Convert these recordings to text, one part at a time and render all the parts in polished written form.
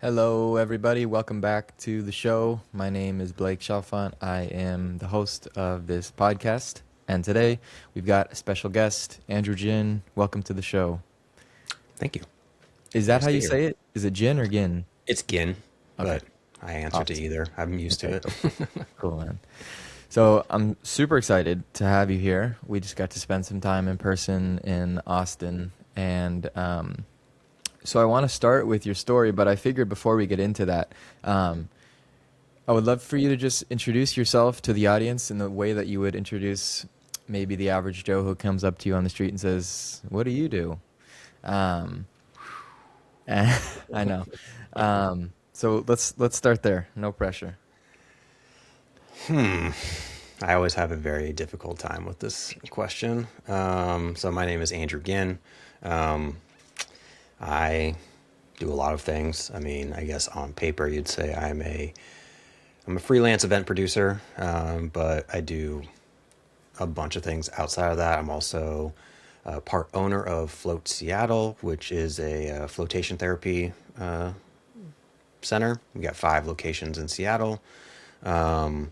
Hello, everybody. Welcome back to the show. My name is Blake Chalfant. I am the host of this podcast. And today we've got a special guest, Andrew Ginn. Welcome to the show. Thank you. Is that Nice how to be you here. say it? Is it Ginn or Ginn? It's Ginn, Okay. but I answer to Awesome. either. I'm used to Okay, it. cool. Cool, man. So I'm super excited to have you here. We just got to spend some time in person in Austin. And so I want to start with your story, but I figured before we get into that, um, I would love for you to just introduce yourself to the audience in the way that you would introduce maybe the average Joe who comes up to you on the street and says, "What do you do?" Um, I know. So let's start there. No pressure. I always have a very difficult time with this question. So my name is Andrew Ginn. Um, I do a lot of things. I mean, I guess on paper you'd say I'm a freelance event producer, but I do a bunch of things outside of that. I'm also part owner of Float Seattle, which is a flotation therapy center. We got 5 locations in Seattle. I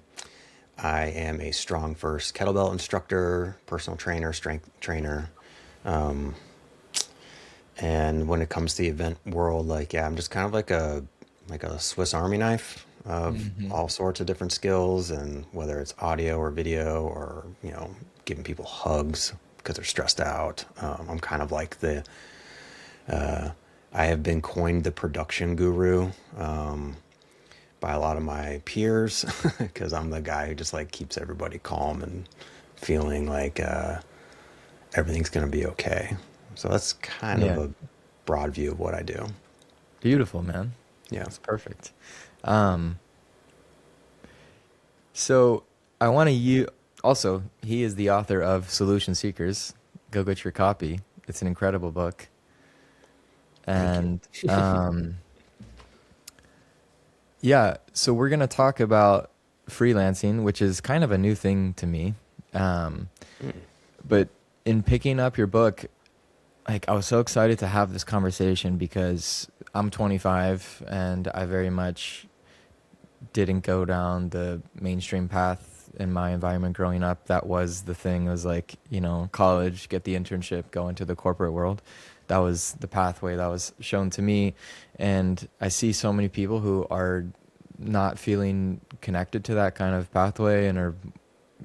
am a strong first kettlebell instructor, personal trainer, strength trainer. And when it comes to the event world, like, yeah, I'm just kind of like a Swiss Army knife of Hmm. all sorts of different skills, and whether it's audio or video or, giving people hugs because they're stressed out. I'm kind of like I have been coined the production guru by a lot of my peers because I'm the guy who just like keeps everybody calm and feeling like everything's going to be okay. So that's kind of Yeah. a broad view of what I do. Beautiful, man. Yeah. That's perfect. Um, so I want to you also. He is the author of Solution Seekers. Go get your copy. It's an incredible book. Thank you. And yeah, so we're gonna talk about freelancing, which is kind of a new thing to me. Um, Mm. but in picking up your book, like I was so excited to have this conversation because I'm 25 and I very much didn't go down the mainstream path in my environment growing up. That was the thing. It was like, college, get the internship, go into the corporate world. That was the pathway that was shown to me. And I see so many people who are not feeling connected to that kind of pathway and are,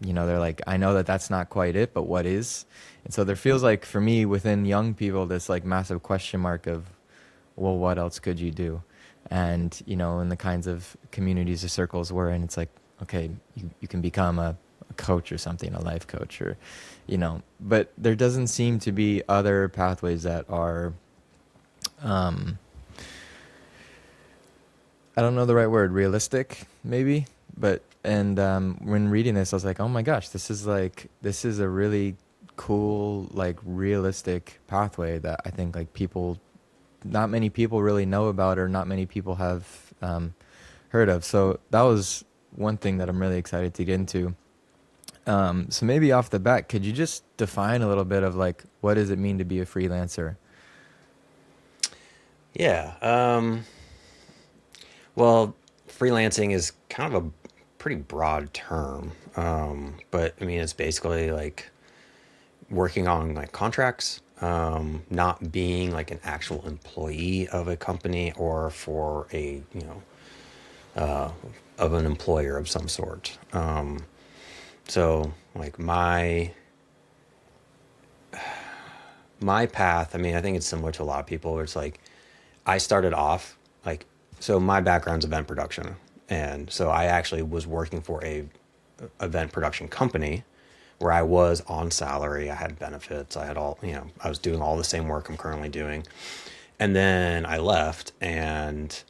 they're like, I know that that's not quite it, but what is? And so there feels like for me within young people, this like massive question mark of, well, what else could you do? And, in the kinds of communities or circles we're in, it's like, okay, you can become a coach or something, a life coach or, but there doesn't seem to be other pathways that are, um, I don't know the right word, realistic, maybe. But, and when reading this, I was like, oh my gosh, this is a really cool, like realistic pathway that I think like not many people really know about or not many people have heard of. So that was one thing that I'm really excited to get into. So maybe off the bat, could you just define a little bit of like what does it mean to be a freelancer? Yeah. Well, freelancing is kind of a pretty broad term. But I mean, it's basically like working on like contracts, not being like an actual employee of a company or for of an employer of some sort. So like my path, I mean, I think it's similar to a lot of people where it's like I started off like, so my background's event production. And so I actually was working for a event production company where I was on salary. I had benefits. I had all, I was doing all the same work I'm currently doing. And then I left, and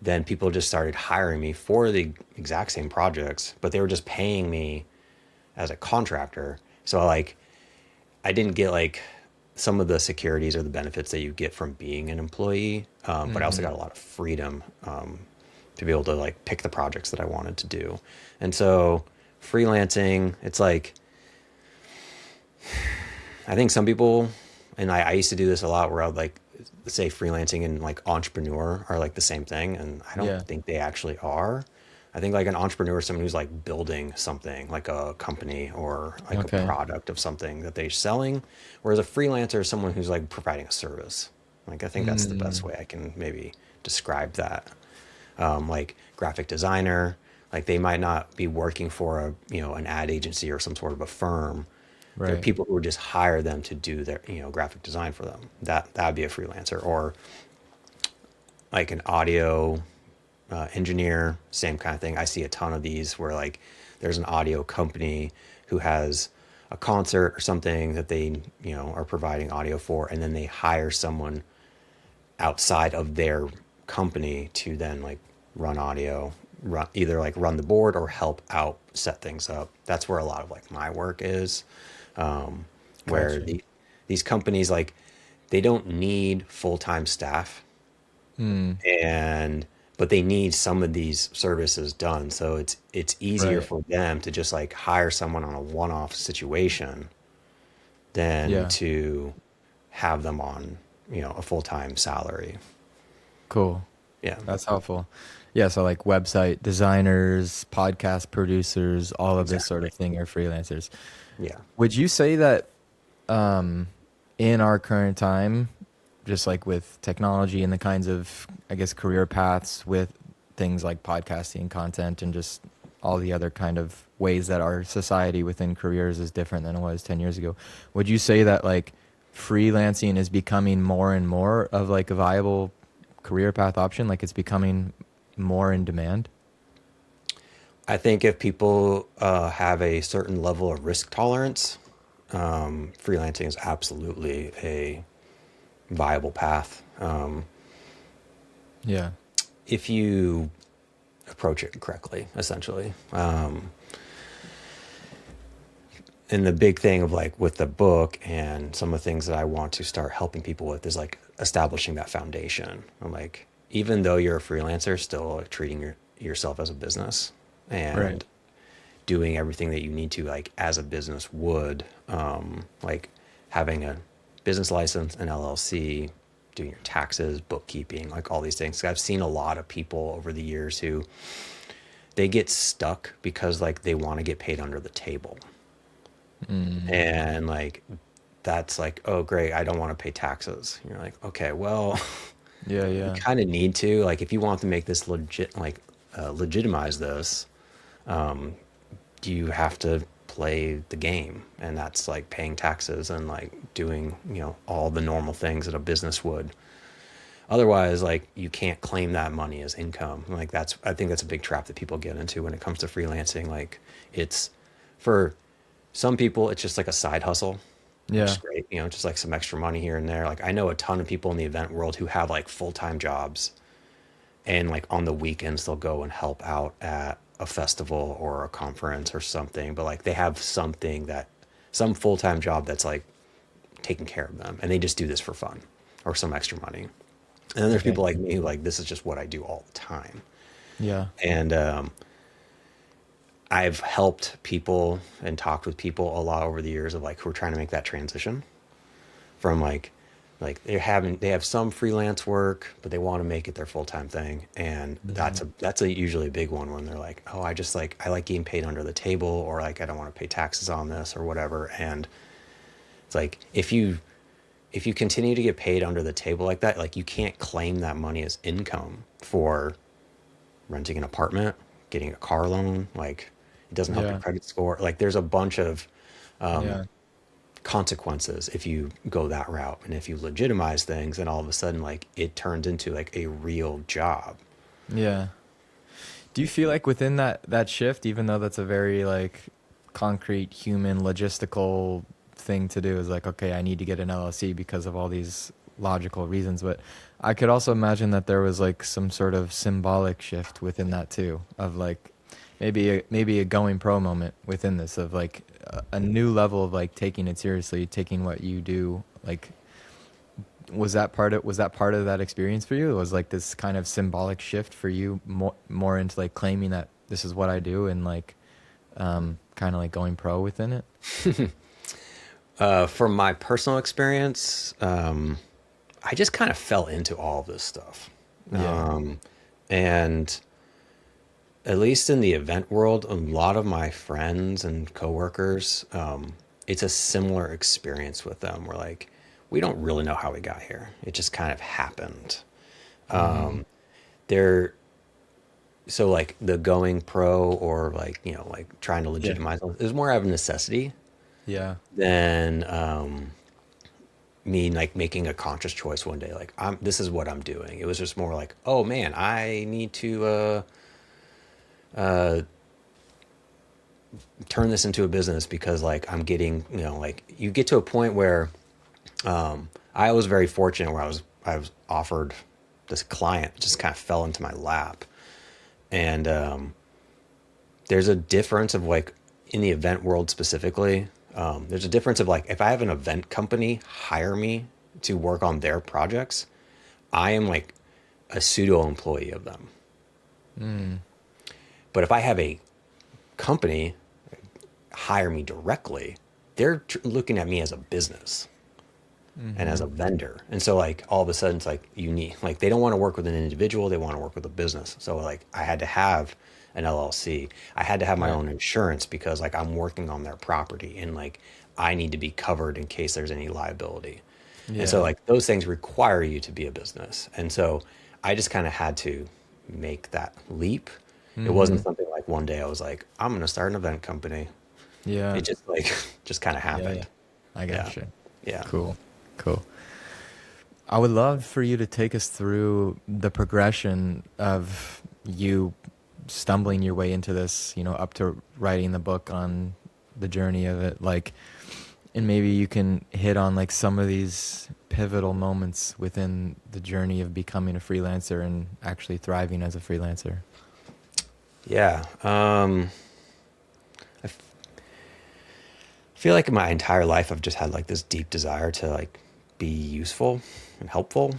then people just started hiring me for the exact same projects, but they were just paying me as a contractor. So like I didn't get like some of the securities or the benefits that you get from being an employee, but I also Mm-hmm. got a lot of freedom to be able to like pick the projects that I wanted to do. And so freelancing, it's like I think some people, and I used to do this a lot, where I would like say freelancing and like entrepreneur are like the same thing, and I don't Yeah. think they actually are. I think like an entrepreneur is someone who's like building something, like a company or like a Okay. product of something that they're selling, whereas a freelancer is someone who's like providing a service. Like I think that's the best Mm, way I can maybe describe that. Like graphic designer, like they might not be working for a an ad agency or some sort of a firm. There are right. people who would just hire them to do their graphic design for them. That'd be a freelancer. Or like an audio engineer, same kind of thing. I see a ton of these where like there's an audio company who has a concert or something that they are providing audio for, and then they hire someone outside of their company to then like run audio, either like run the board or help out set things up. That's where a lot of like my work is, where Gotcha. these companies like they don't need full-time staff, Mm, and but they need some of these services done, so it's easier right. for them to just like hire someone on a one-off situation than Yeah. to have them on a full-time salary. Cool. Yeah, That's helpful. Yeah, so like website designers, podcast producers, all of this sort exactly. of thing are freelancers. Yeah. Would you say that um, in our current time, just like with technology and the kinds of, I guess, career paths with things like podcasting content and just all the other kind of ways that our society within careers is different than it was 10 years ago, would you say that like freelancing is becoming more and more of like a viable career path option? Like it's becoming more in demand? I think if people have a certain level of risk tolerance, freelancing is absolutely a viable path. Yeah. If you approach it correctly, essentially. And the big thing of like with the book and some of the things that I want to start helping people with is like establishing that foundation. I'm like, even though you're a freelancer, still like, treating yourself as a business Right. and doing everything that you need to like as a business would, like having a business license, an LLC, doing your taxes, bookkeeping, like all these things. I've seen a lot of people over the years who they get stuck because like they want to get paid under the table. Mm. And like that's like, oh great, I don't want to pay taxes. You're like, okay, well, Yeah, you yeah. kind of need to, like if you want to make this legit, like legitimize this, you have to play the game, and that's like paying taxes and like doing all the normal things that a business would. Otherwise, like you can't claim that money as income. Like that's, I think that's a big trap that people get into when it comes to freelancing. Like it's, for some people it's just like a side hustle, which is Yeah. great, just like some extra money here and there. Like I know a ton of people in the event world who have like full-time jobs, and like on the weekends they'll go and help out at a festival or a conference or something, but like they have something that, some full-time job that's like taking care of them, and they just do this for fun or some extra money. And then there's Okay. people like me who like, this is just what I do all the time. Yeah. And I've helped people and talked with people a lot over the years of like who are trying to make that transition from like they have some freelance work, but they want to make it their full-time thing. And Hmm. that's a usually a big one when they're like, oh, I like getting paid under the table, or like I don't want to pay taxes on this or whatever. And it's like if you continue to get paid under the table like that, like you can't claim that money as income for renting an apartment, getting a car loan. Like it doesn't help your Yeah. credit score. Like there's a bunch of Yeah. consequences if you go that route. And if you legitimize things, and all of a sudden like it turns into like a real job. Yeah. Do you feel like within that shift, even though that's a very like concrete human logistical thing to do, is like, okay, I need to get an LLC because of all these logical reasons, but I could also imagine that there was like some sort of symbolic shift within that too, of like maybe a going pro moment within this of like a new level of like taking it seriously, taking what you do like was that part of that experience for you? It was like this kind of symbolic shift for you more into like claiming that this is what I do and like kind of like going pro within it. From my personal experience, I just kind of fell into all of this stuff. Yeah. And at least in the event world, a lot of my friends and coworkers, it's a similar experience with them. We're like, we don't really know how we got here. It just kind of happened. Mm-hmm. They're so like the going pro or like, you know, like trying to Yeah. legitimize it is more out of necessity Yeah. than me like making a conscious choice one day. Like this is what I'm doing. It was just more like, oh man, I need to turn this into a business because like I'm getting, you know, like you get to a point where I was very fortunate where I was offered this client just kind of fell into my lap. And there's a difference of like in the event world specifically, there's a difference of like if I have an event company hire me to work on their projects, I am like a pseudo employee of them. Mm. But if I have a company hire me directly, they're looking at me as a business and as Mm-hmm. a vendor. And so like all of a sudden it's like you need like they don't want to work with an individual, they want to work with a business. So like I had to have an LLC. I had to have my Right. own insurance because like I'm working on their property and like I need to be covered in case there's any liability. And so Yeah. like those things require you to be a business. And so I just kind of had to make that leap. It wasn't Mm-hmm. something like one day I was like, I'm going to start an event company. It Yeah. just like just kind of Yeah. Yeah. happened. I Yeah. gotcha. Yeah. Cool. Cool. I would love for you to take us through the progression of you stumbling your way into this, you know, up to writing the book on the journey of it. Like, and maybe you can hit on like some of these pivotal moments within the journey of becoming a freelancer and actually thriving as a freelancer. Yeah. I feel like my entire life I've just had like this deep desire to like be useful and helpful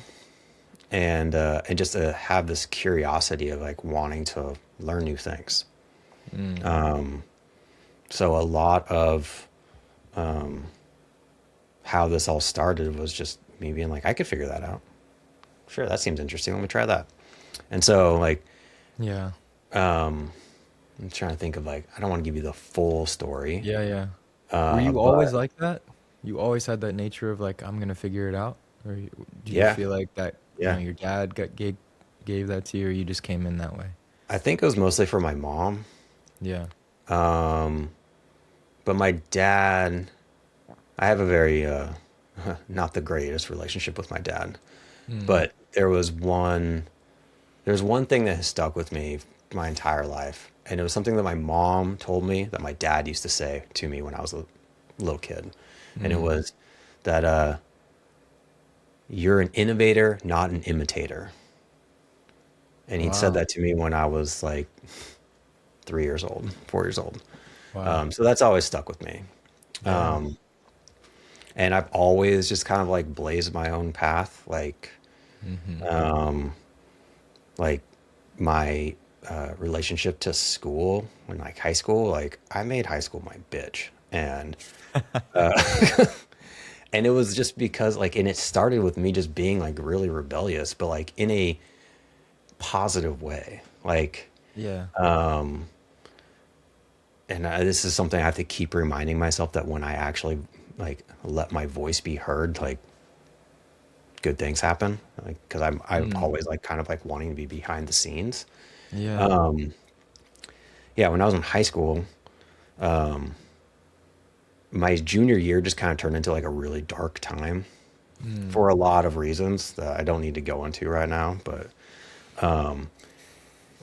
and just to have this curiosity of like wanting to learn new things. Mm. So a lot of how this all started was just me being like, I could figure that out. Sure, that seems interesting. Let me try that. And so like Yeah. I'm trying to think of like I don't want to give you the full story, Yeah. Yeah. Were you always but like that? You always had that nature of like, I'm gonna figure it out? Or do you yeah, feel like that, you know, yeah. your dad gave that to you, or you just came in that way? I think it was mostly for my mom, Yeah. but my dad, I have a very not the greatest relationship with my dad. Mm. But there's one thing that has stuck with me my entire life, and it was something that my mom told me that my dad used to say to me when I was a little kid, and it Mm. was that you're an innovator, not an imitator. And he'd said Wow. that to me when I was like 3 years old, 4 years old. Wow. So that's always stuck with me. Yeah. And I've always just kind of like blazed my own path, Mm-hmm. like my relationship to school when like high school, like I made high school my bitch, and it was just because like, and it started with me just being like really rebellious, but like in a positive way, like, Yeah. and this is something I have to keep reminding myself that when I actually like let my voice be heard, like good things happen, like because I'm Mm. always like kind of like wanting to be behind the scenes. Yeah. Yeah, when I was in high school, my junior year just kind of turned into like a really dark time Mm. for a lot of reasons that I don't need to go into right now. But I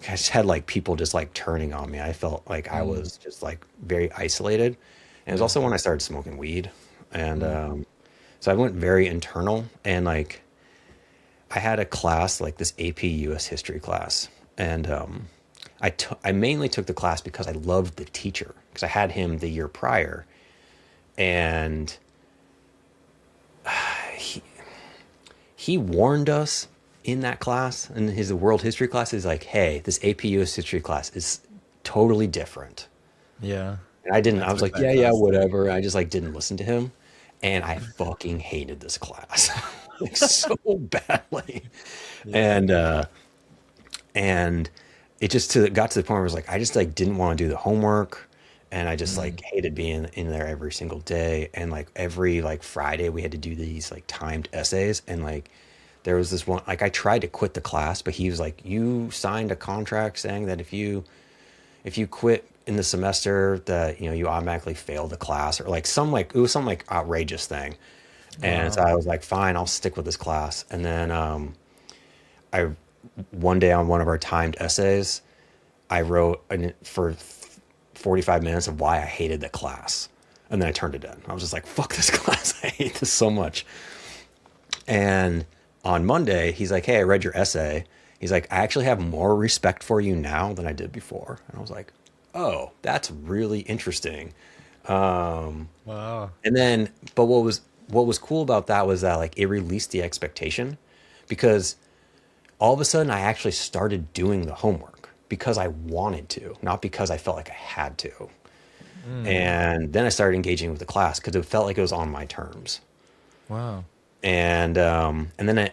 just had like people just like turning on me. I felt like I Mm. was just like very isolated. And it was Yeah. also when I started smoking weed. And Mm. so I went very internal. And like I had a class, like this AP US history class. And I mainly took the class because I loved the teacher because I had him the year prior. And he warned us in that class, in his world history class. Is like, hey, this AP US history class is totally different. Yeah. And I didn't. I I was took like, that yeah, yeah, class too. whatever. I just like didn't listen to him, and I fucking hated this class. like so badly. Yeah. And and it just got to the point where it was like I just like didn't want to do the homework, and I just Mm. like hated being in there every single day. And like every like Friday we had to do these like timed essays, and like there was this one like I tried to quit the class, but he was like, you signed a contract saying that if you quit in the semester that you automatically fail the class, or like some like it was some like outrageous thing. And so Wow. I was like, fine, I'll stick with this class. And then I one day on one of our timed essays, I wrote for 45 minutes of why I hated the class. And then I turned it in. I was just like, fuck this class. I hate this so much. And on Monday, he's like, hey, I read your essay. He's like, I actually have more respect for you now than I did before. And I was like, oh, that's really interesting. Wow. And then, but what was cool about that was that like it released the expectation, because all of a sudden I actually started doing the homework because I wanted to, not because I felt like I had to. Mm. And then I started engaging with the class because it felt like it was on my terms. Wow. And then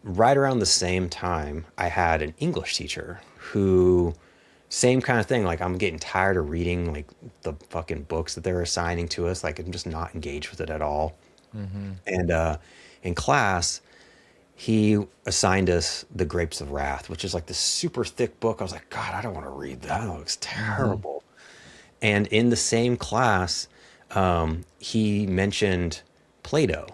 right around the same time, I had an English teacher who, same kind of thing. Like I'm getting tired of reading like the fucking books that they're assigning to us. Like I'm just not engaged with it at all. Mm-hmm. And in class, he assigned us The Grapes of Wrath, which is like this super thick book. I was like, God, I don't want to read that. That looks Mm-hmm. terrible. And in the same class, he mentioned Plato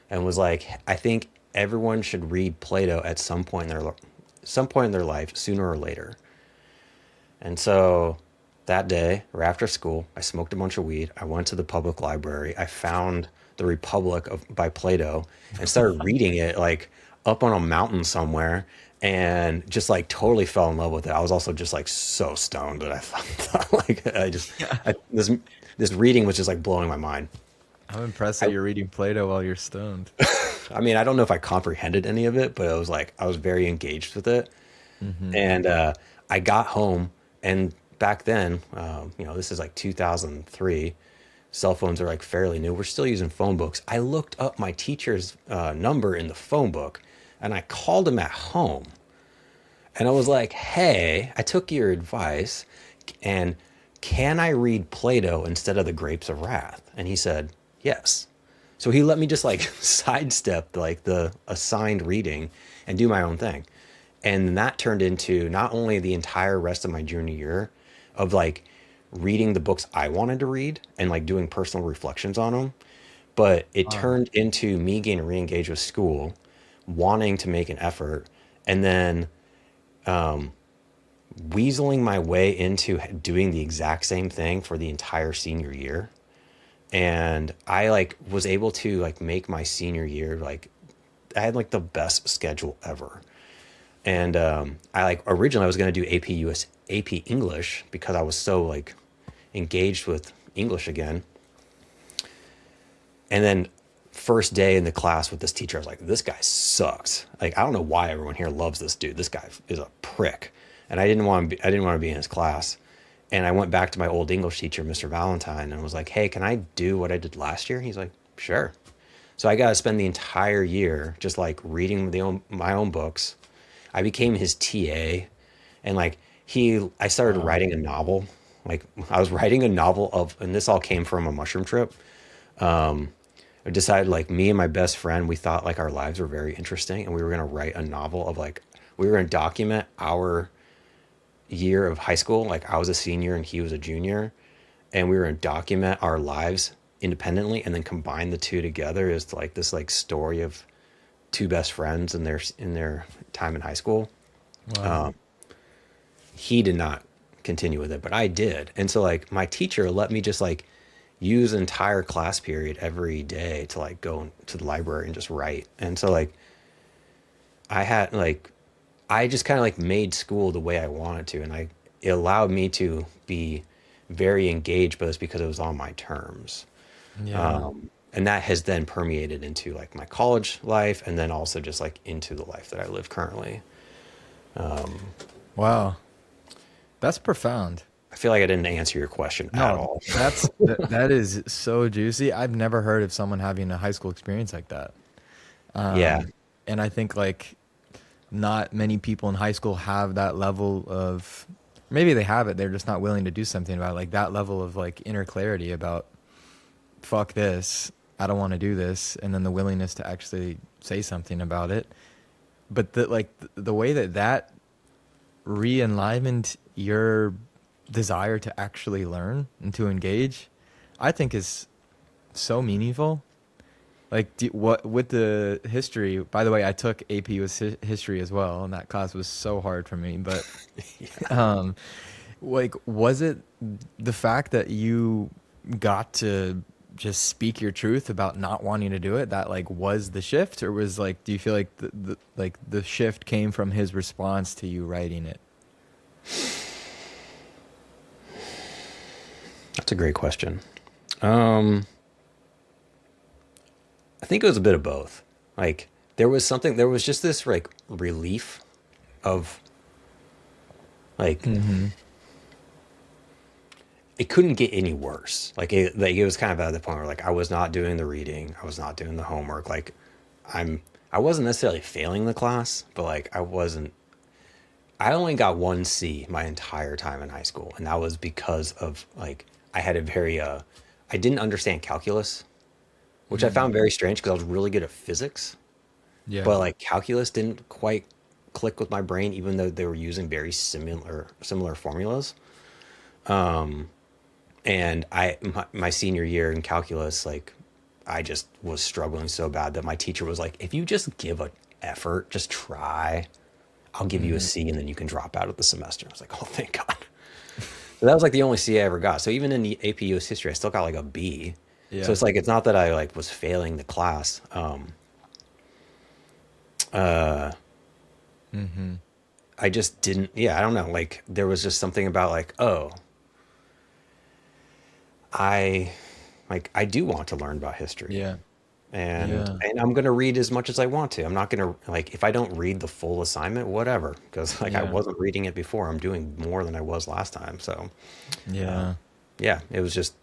and was like, I think everyone should read Plato at some point in their life, sooner or later. And so that day, or after school, I smoked a bunch of weed. I went to the public library. I found The Republic by Plato and started reading it like up on a mountain somewhere, and just like totally fell in love with it. I was also just like so stoned that I thought like Yeah. this reading was just like blowing my mind. I'm impressed that I you're reading Plato while you're stoned. I mean, I don't know if I comprehended any of it, but it was like I was very engaged with it. Mm-hmm. And I got home, and back then, this is like 2003. Cell phones are like fairly new. We're still using phone books. I looked up my teacher's number in the phone book, and I called him at home. And I was like, hey, I took your advice, and can I read Plato instead of The Grapes of Wrath? And he said, yes. So he let me just like sidestep like the assigned reading and do my own thing. And that turned into not only the entire rest of my junior year of like reading the books I wanted to read and like doing personal reflections on them, but it Wow. turned into me getting re-engaged with school, wanting to make an effort, and then weaseling my way into doing the exact same thing for the entire senior year. And I like was able to like make my senior year like I had like the best schedule ever. And I like originally I was going to do AP English because I was so like engaged with English again. And then first day in the class with this teacher, I was like, this guy sucks. Like I don't know why everyone here loves this dude. This guy is a prick. And I didn't want to be in his class. And I went back to my old English teacher, Mr. Valentine, and was like, hey, can I do what I did last year? He's like, sure. So I got to spend the entire year just like reading my own books. I became his TA, and like I started Wow. writing a novel. Like I was writing a novel and this all came from a mushroom trip. I decided like me and my best friend, we thought like our lives were very interesting, and we were going to write a novel of like, we were going to document our year of high school. Like I was a senior and he was a junior, and we were going to document our lives independently and then combine the two together as like this like story of two best friends in their time in high school. Wow. He did not continue with it, but I did. And so like my teacher let me just like use an entire class period every day to like go to the library and just write. And so like I had like I just kind of like made school the way I wanted to, and it allowed me to be very engaged, but it's because it was on my terms. Yeah. And that has then permeated into like my college life, and then also just like into the life that I live currently. Wow. That's profound. I feel like I didn't answer your question at No, all. that is so juicy. I've never heard of someone having a high school experience like that. Yeah. And I think like not many people in high school have that level of, maybe they have it, they're just not willing to do something about it, like that level of like inner clarity about fuck this, I don't want to do this, and then the willingness to actually say something about it. But the way that re-enlivened your desire to actually learn and to engage, I think is so meaningful. Like, what with the history? By the way, I took AP with history as well, and that class was so hard for me. But, um, like, was it the fact that you got to just speak your truth about not wanting to do it that like was the shift, or was like, do you feel like the shift came from his response to you writing it? That's a great question. Um, I think it was a bit of both. Like there was just this like relief of like Mm-hmm. it couldn't get any worse. Like it was kind of at the point where like I was not doing the reading, I was not doing the homework. Like I wasn't necessarily failing the class, but like I only got one C my entire time in high school, and that was because of like I had a very I didn't understand calculus, which I found very strange because I was really good at physics, Yeah. but like calculus didn't quite click with my brain, even though they were using very similar formulas. And my senior year in calculus, like I just was struggling so bad that my teacher was like, if you just give a effort, just try, I'll give you a Mm-hmm. C and then you can drop out of the semester. I was like, oh, thank God. So that was like the only C I ever got. So even in the AP US history, I still got like a B. So Yeah. it's like, it's not that I like was failing the class. Uh, Mm-hmm. I just didn't, yeah, I don't know. Like there was just something about like, oh, I I do want to learn about history. Yeah. and Yeah. and I'm gonna read as much as I want to. I'm not gonna like if I don't read the full assignment, whatever, because like I Yeah. wasn't reading it before. I'm doing more than I was last time. So Yeah. yeah, it was just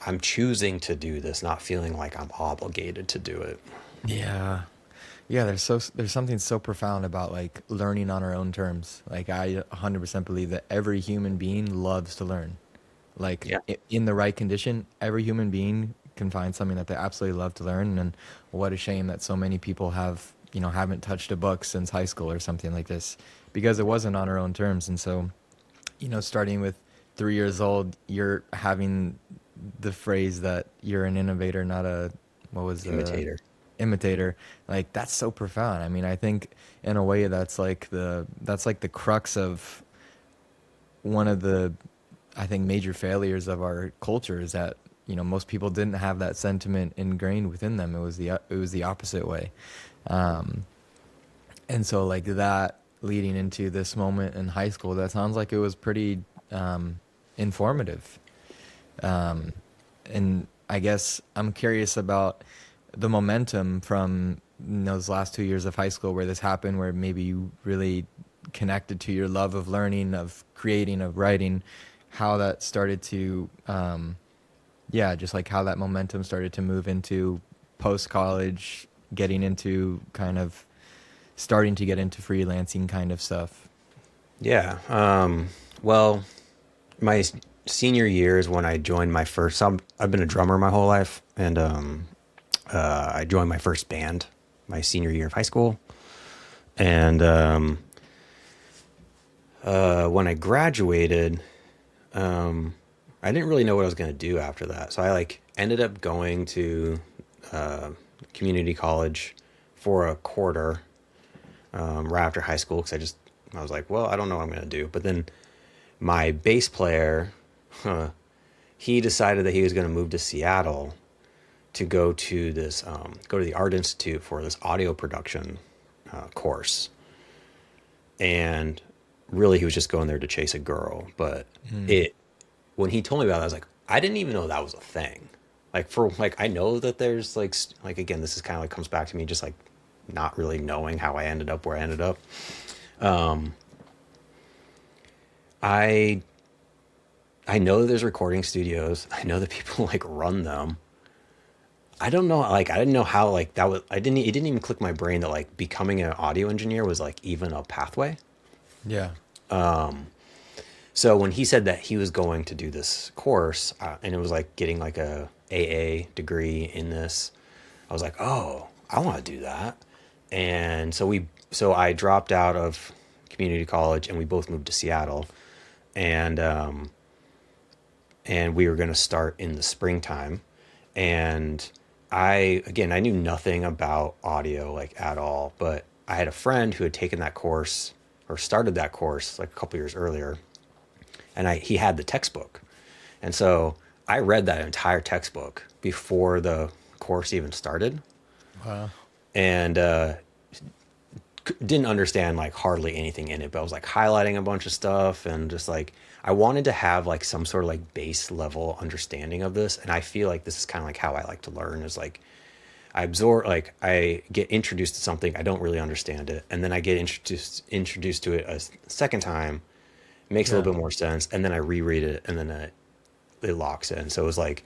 I'm choosing to do this, not feeling like I'm obligated to do it. Yeah. Yeah, there's something so profound about like learning on our own terms. Like I 100% believe that every human being loves to learn. Like Yeah, in the right condition, every human being can find something that they absolutely love to learn. And what a shame that so many people haven't touched a book since high school or something like this because it wasn't on our own terms. And so, starting with 3 years old, you're having the phrase that you're an innovator, not a, what was the imitator. imitator. Like that's so profound. I mean, I think in a way that's like the crux of one of the, I think, major failures of our culture is that most people didn't have that sentiment ingrained within them. It was the opposite way. Um, and so like that leading into this moment in high school, that sounds like it was pretty informative. Um, and I guess I'm curious about the momentum from those last 2 years of high school where this happened, where maybe you really connected to your love of learning, of creating, of writing, how that started to, yeah, just like how that momentum started to move into post college, getting into kind of starting to get into freelancing kind of stuff. Yeah. Well, my senior year is when I joined my first. I've been a drummer my whole life, and I joined my first band my senior year of high school. And when I graduated, I didn't really know what I was going to do after that. So I like ended up going to uh, community college for a quarter right after high school because I was like, well, I don't know what I'm going to do. But then my bass player, he decided that he was going to move to Seattle to go to the Art Institute for this audio production course. And really, he was just going there to chase a girl. But Mm. it when he told me about it, I was like, I didn't even know that was a thing. Like for like I know that there's like again, this is kind of like comes back to me just like not really knowing how I ended up where I ended up. I I know that there's recording studios. I know that people like run them. I don't know, like I didn't know how like that was. It didn't even click my brain that like becoming an audio engineer was like even a pathway. Yeah. So when he said that he was going to do this course, and it was like getting like a AA degree in this, I was like, oh, I want to do that. And so I dropped out of community college, and we both moved to Seattle, and and we were going to start in the springtime. And I knew nothing about audio like at all, but I had a friend who had taken that course or started that course like a couple years earlier, and he had the textbook. And so I read that entire textbook before the course even started, Wow. and didn't understand like hardly anything in it, but I was like highlighting a bunch of stuff, and just like I wanted to have like some sort of like base level understanding of this. And I feel like this is kind of like how I like to learn, is like I absorb, like I get introduced to something, I don't really understand it, and then I get introduced to it a second time, it makes a Yeah. little bit more sense, and then I reread it, and then it locks in. So it was like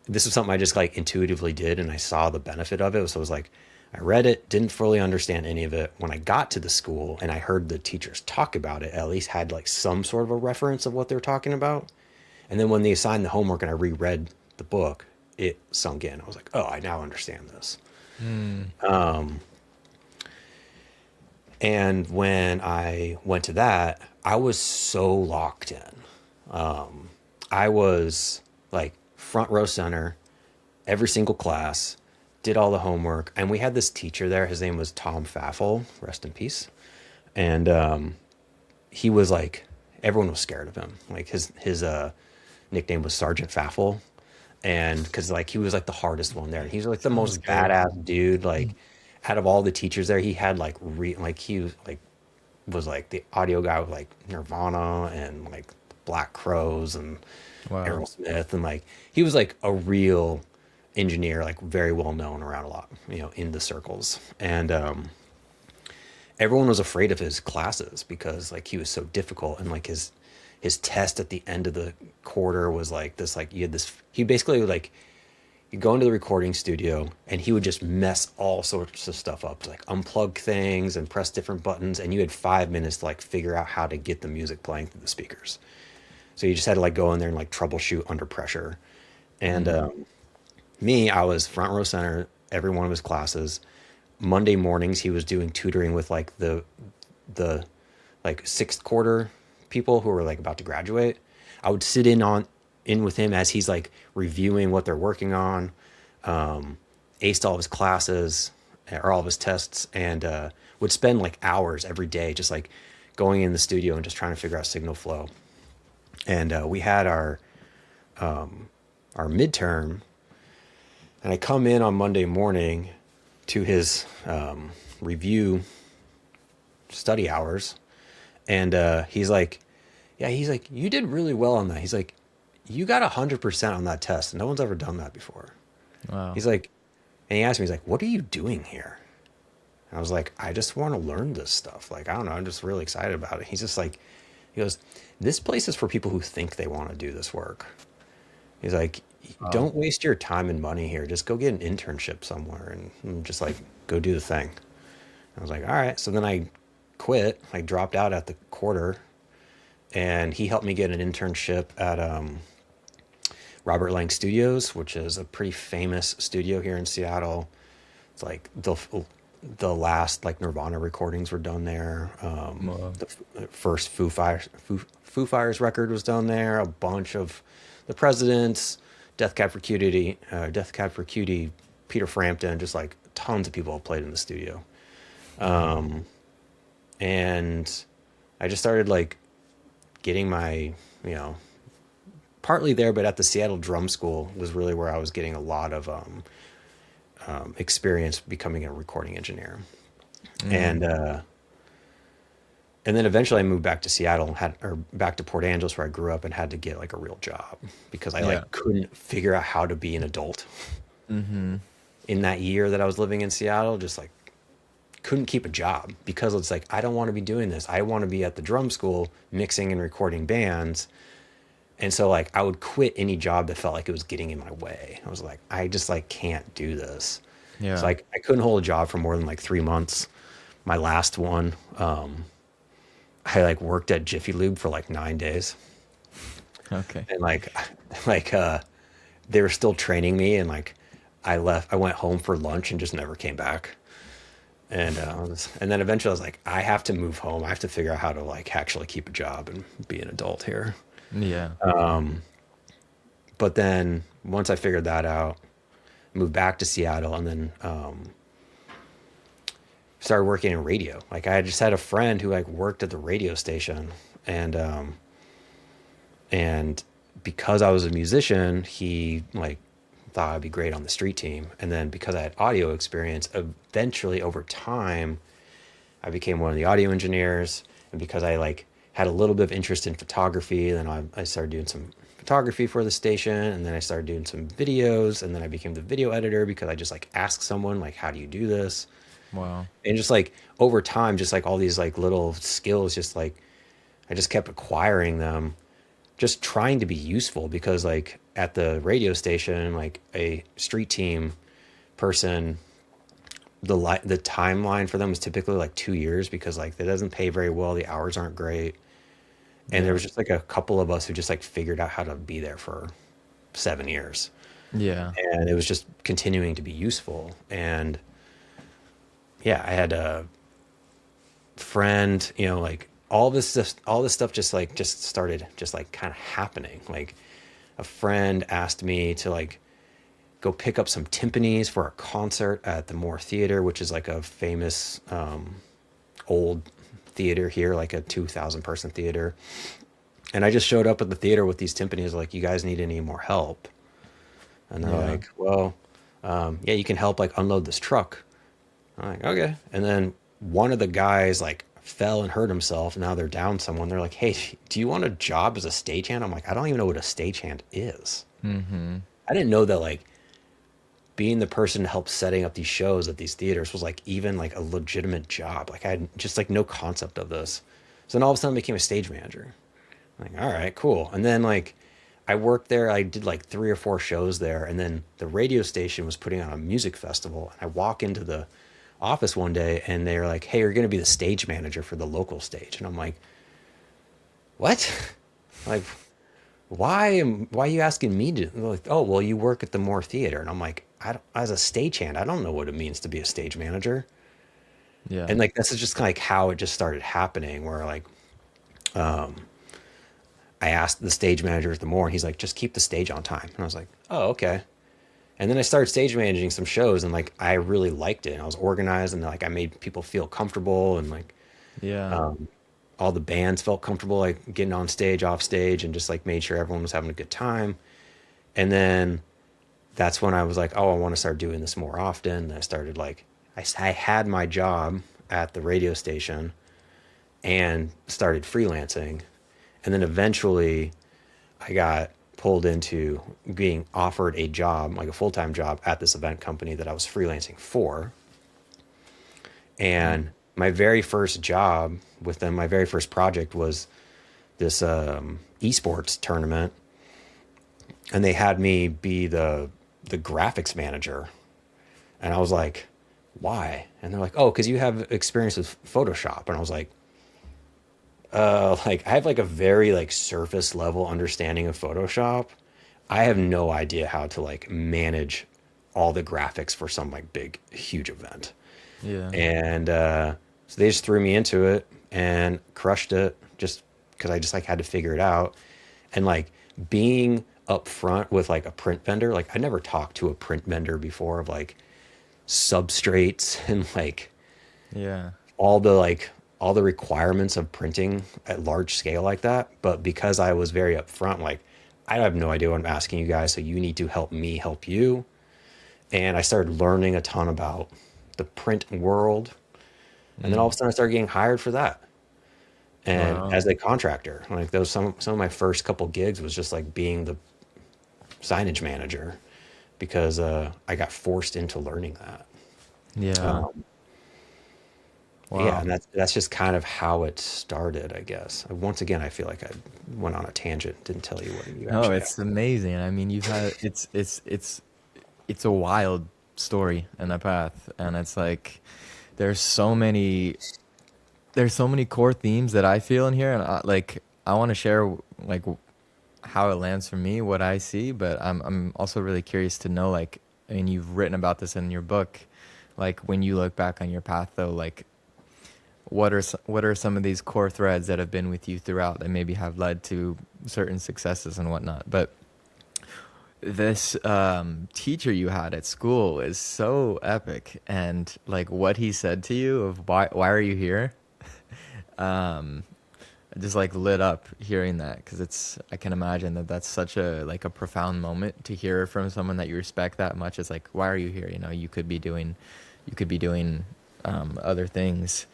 this was something I just like intuitively did, and I saw the benefit of it. So it was like I read it, didn't fully understand any of it. When I got to the school and I heard the teachers talk about it, at least had like some sort of a reference of what they're talking about. And then when they assigned the homework and I reread the book, it sunk in. I was like, oh, I now understand this. Mm. And when I went to that, I was so locked in. I was like front row center, every single class, did all the homework. And we had this teacher there. His name was Tom Faffel, rest in peace. And he was like, everyone was scared of him. Like his nickname was Sergeant Faffel. And because like he was like the hardest one there. And he was like the Sounds most good. badass dude. Like out of all the teachers there, he had like like he was like the audio guy with like Nirvana and like Black Crows and Wow. Aerosmith, and like he was like a real engineer, like very well known around a lot, in the circles. And everyone was afraid of his classes because like he was so difficult, and like his test at the end of the quarter was like this, like you had this, he basically would like you go into the recording studio and he would just mess all sorts of stuff up, like unplug things and press different buttons, and you had 5 minutes to like figure out how to get the music playing through the speakers. So you just had to like go in there and like troubleshoot under pressure. And Mm. me, I was front row center every one of his classes. Monday mornings he was doing tutoring with like the like sixth quarter people who were like about to graduate. I would sit in with him as he's like reviewing what they're working on, aced all of his classes or all of his tests, and would spend like hours every day just like going in the studio and just trying to figure out signal flow. And we had our midterm, and I come in on Monday morning to his review study hours, and he's like, yeah, he's like, you did really well on that. He's like, you got 100% on that test. No one's ever done that before. Wow. He's like, and he asked me, he's like, what are you doing here? And I was like, I just want to learn this stuff. Like, I don't know, I'm just really excited about it. He's just like, he goes, this place is for people who think they want to do this work. He's like, Wow. don't waste your time and money here. Just go get an internship somewhere, and just like go do the thing. I was like, all right. So then I quit. I dropped out at the quarter, and he helped me get an internship at Robert Lang Studios, which is a pretty famous studio here in Seattle. It's like the last like Nirvana recordings were done there. Wow. The first Foo Fighters record was done there. A bunch of the Presidents, Death Cab for Cutie, Peter Frampton, just like tons of people have played in the studio. Mm. And I just started like getting my, you know, partly there, but at the Seattle Drum School was really where I was getting a lot of experience becoming a recording engineer. Mm. And and then eventually I moved back to Seattle and or back to Port Angeles where I grew up, and had to get like a real job because I Yeah. like couldn't figure out how to be an adult Mm-hmm. in that year that I was living in Seattle. Just like couldn't keep a job because it's like I don't want to be doing this. I want to be at the drum school mixing and recording bands, And so like I would quit any job that felt like it was getting in my way. I was like, I just like can't do this. So Yeah. like I couldn't hold a job for more than like 3 months. My last one, I like worked at Jiffy Lube for like 9 days, Okay. and like like they were still training me, and like I left. I went home for lunch and just never came back. And then eventually I was like, I have to move home. I have to figure out how to like actually keep a job and be an adult here. Yeah. But then once I figured that out, moved back to Seattle, and then started working in radio. Like I just had a friend who like worked at the radio station, and and because I was a musician, he like thought I'd be great on the street team. And then because I had audio experience, eventually over time, I became one of the audio engineers. And because I like had a little bit of interest in photography, then I started doing some photography for the station, and then I started doing some videos, and then I became the video editor because I just like asked someone like, how do you do this? Wow. And just like over time, just like all these like little skills, just like I just kept acquiring them, just trying to be useful, because like at the radio station, like a street team person, the timeline for them is typically like 2 years, because like that doesn't pay very well, the hours aren't great. And there Yeah. was just like a couple of us who just like figured out how to be there for 7 years, Yeah. and it was just continuing to be useful. And yeah, I had a friend, like all this stuff just started just like kind of happening. Like a friend asked me to like go pick up some timpanis for a concert at the Moore Theater, which is like a famous old theater here, like a 2,000 person theater. And I just showed up at the theater with these timpanis, like, you guys need any more help? And they're Yeah. like, well, yeah, you can help like unload this truck. I'm like, okay. And then one of the guys like fell and hurt himself. Now they're down someone. They're like, hey, do you want a job as a stagehand? I'm like, I don't even know what a stagehand is. Mm-hmm. I didn't know that like being the person to help setting up these shows at these theaters was like even like a legitimate job. Like I had just like no concept of this. So then all of a sudden I became a stage manager. I'm like, all right, cool. And then like I worked there. I did like 3 or 4 shows there. And then the radio station was putting on a music festival. And I walk into the office one day and they're like, hey, you're going to be the stage manager for the local stage. And I'm like, what? Like, why are you asking me to? They're like, oh, well, you work at the Moore Theater. And I'm like, as a stagehand, I don't know what it means to be a stage manager. Yeah. And like, this is just kind of like how it just started happening, where like, I asked the stage manager at the Moore, and he's like, just keep the stage on time. And I was like, oh, okay. And then I started stage managing some shows, and like I really liked it. And I was organized, and like I made people feel comfortable, and like Yeah. all the bands felt comfortable, like getting on stage, off stage, and just like made sure everyone was having a good time. And then that's when I was like, oh, I want to start doing this more often. And I started like I had my job at the radio station and started freelancing, and then eventually I got pulled into being offered a job, like a full-time job at this event company that I was freelancing for. And my very first job with them, my very first project was this esports tournament, and they had me be the graphics manager. And I was like, why? And they're like, oh, because you have experience with Photoshop. And I was like I have like a very like surface level understanding of Photoshop. I have no idea how to like manage all the graphics for some like big huge event. Yeah. And so they just threw me into it and crushed it, just because I just like had to figure it out. And like being upfront with like a print vendor, like I never talked to a print vendor before of like substrates and Yeah. all the like all the requirements of printing at large scale like that. But because I was very upfront, like I have no idea what I'm asking you guys, so you need to help me help you. And I started learning a ton about the print world. And then all of Mm. a sudden I started getting hired for that. And Wow. as a contractor, like those some of my first couple gigs was just like being the signage manager, because I got forced into learning that. Yeah. Yeah, Wow. and that's just kind of how it started, I guess. Once again, I feel like I went on a tangent, didn't tell you what you No, actually it's asked. amazing. I mean, you've had it's a wild story and a path, and it's like there's so many there's so many core themes that I feel in here, and I want to share like how it lands for me, what I see, but I'm also really curious to know like I mean, you've written about this in your book, like when you look back on your path though, like what are some of these core threads that have been with you throughout that maybe have led to certain successes and whatnot. But this teacher you had at school is so epic, and like what he said to you of why are you here, I just like lit up hearing that because it's I can imagine that that's such a like a profound moment to hear from someone that you respect that much. It's like why are you here, you know, you could be doing other things.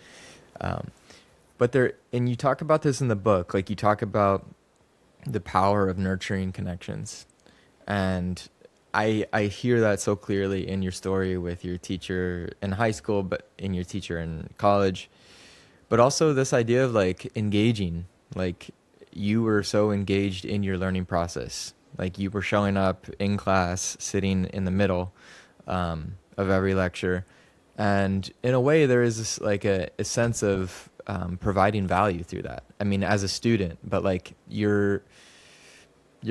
But there, and you talk about this in the book, like you talk about the power of nurturing connections. And I hear that so clearly in your story with your teacher in high school, but in your teacher in college. But also this idea of like engaging, like you were so engaged in your learning process. Like you were showing up in class, sitting in the middle of every lecture. And in a way, there is this, like a sense of providing value through that. I mean, as a student, but like you're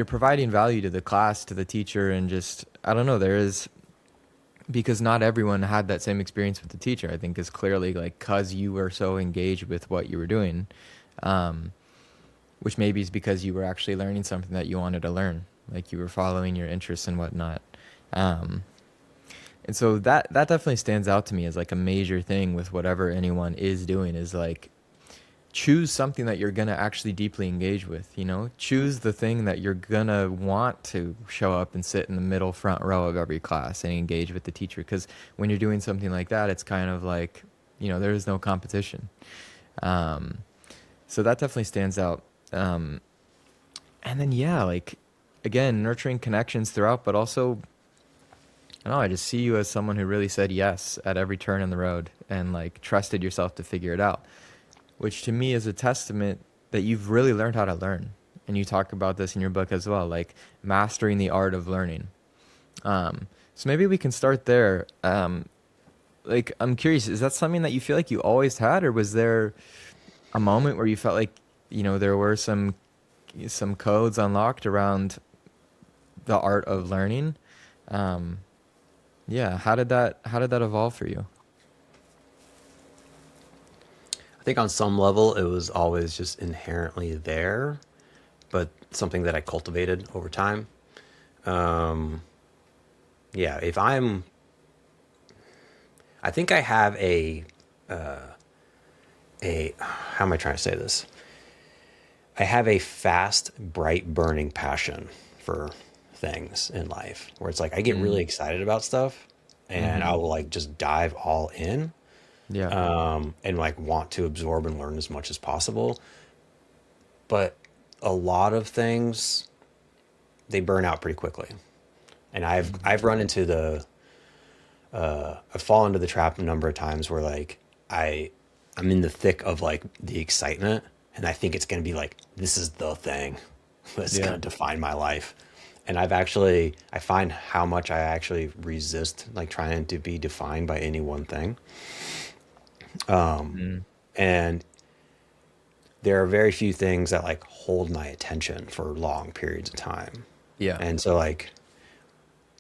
providing value to the class, to the teacher, and just I don't know. There is because not everyone had that same experience with the teacher. I think is clearly like because you were so engaged with what you were doing, um, which maybe is because you were actually learning something that you wanted to learn, like you were following your interests and whatnot. Um, and so that definitely stands out to me as like a major thing with whatever anyone is doing is like choose something that you're going to actually deeply engage with, you know? Choose the thing that you're going to want to show up and sit in the middle front row of every class and engage with the teacher because when you're doing something like that, it's kind of like, you know, there is no competition. Um, so that definitely stands out. Um, and then yeah, like again, nurturing connections throughout, but also I don't know, I just see you as someone who really said yes at every turn in the road and like trusted yourself to figure it out, which to me is a testament that you've really learned how to learn. And you talk about this in your book as well, like mastering the art of learning. So maybe we can start there. Like, I'm curious, is that something that you feel like you always had, or was there a moment where you felt like, you know, there were some codes unlocked around the art of learning? Um, yeah, how did that evolve for you? I think on some level it was always just inherently there, but something that I cultivated over time. Yeah, if I'm, I think I have how am I trying to say this? I have a fast, bright, burning passion for things in life where it's like I get really Mm. excited about stuff and I Mm-hmm. will like just dive all in, Yeah. and like want to absorb and learn as much as possible. But a lot of things they burn out pretty quickly. And Mm-hmm. I've run into I've fallen into the trap a number of times where like I I'm in the thick of like the excitement and I think it's going to be like this is the thing that's going Yeah. to define my life. And I find how much I actually resist like trying to be defined by any one thing. Mm. And there are very few things that like hold my attention for long periods of time. Yeah. And so like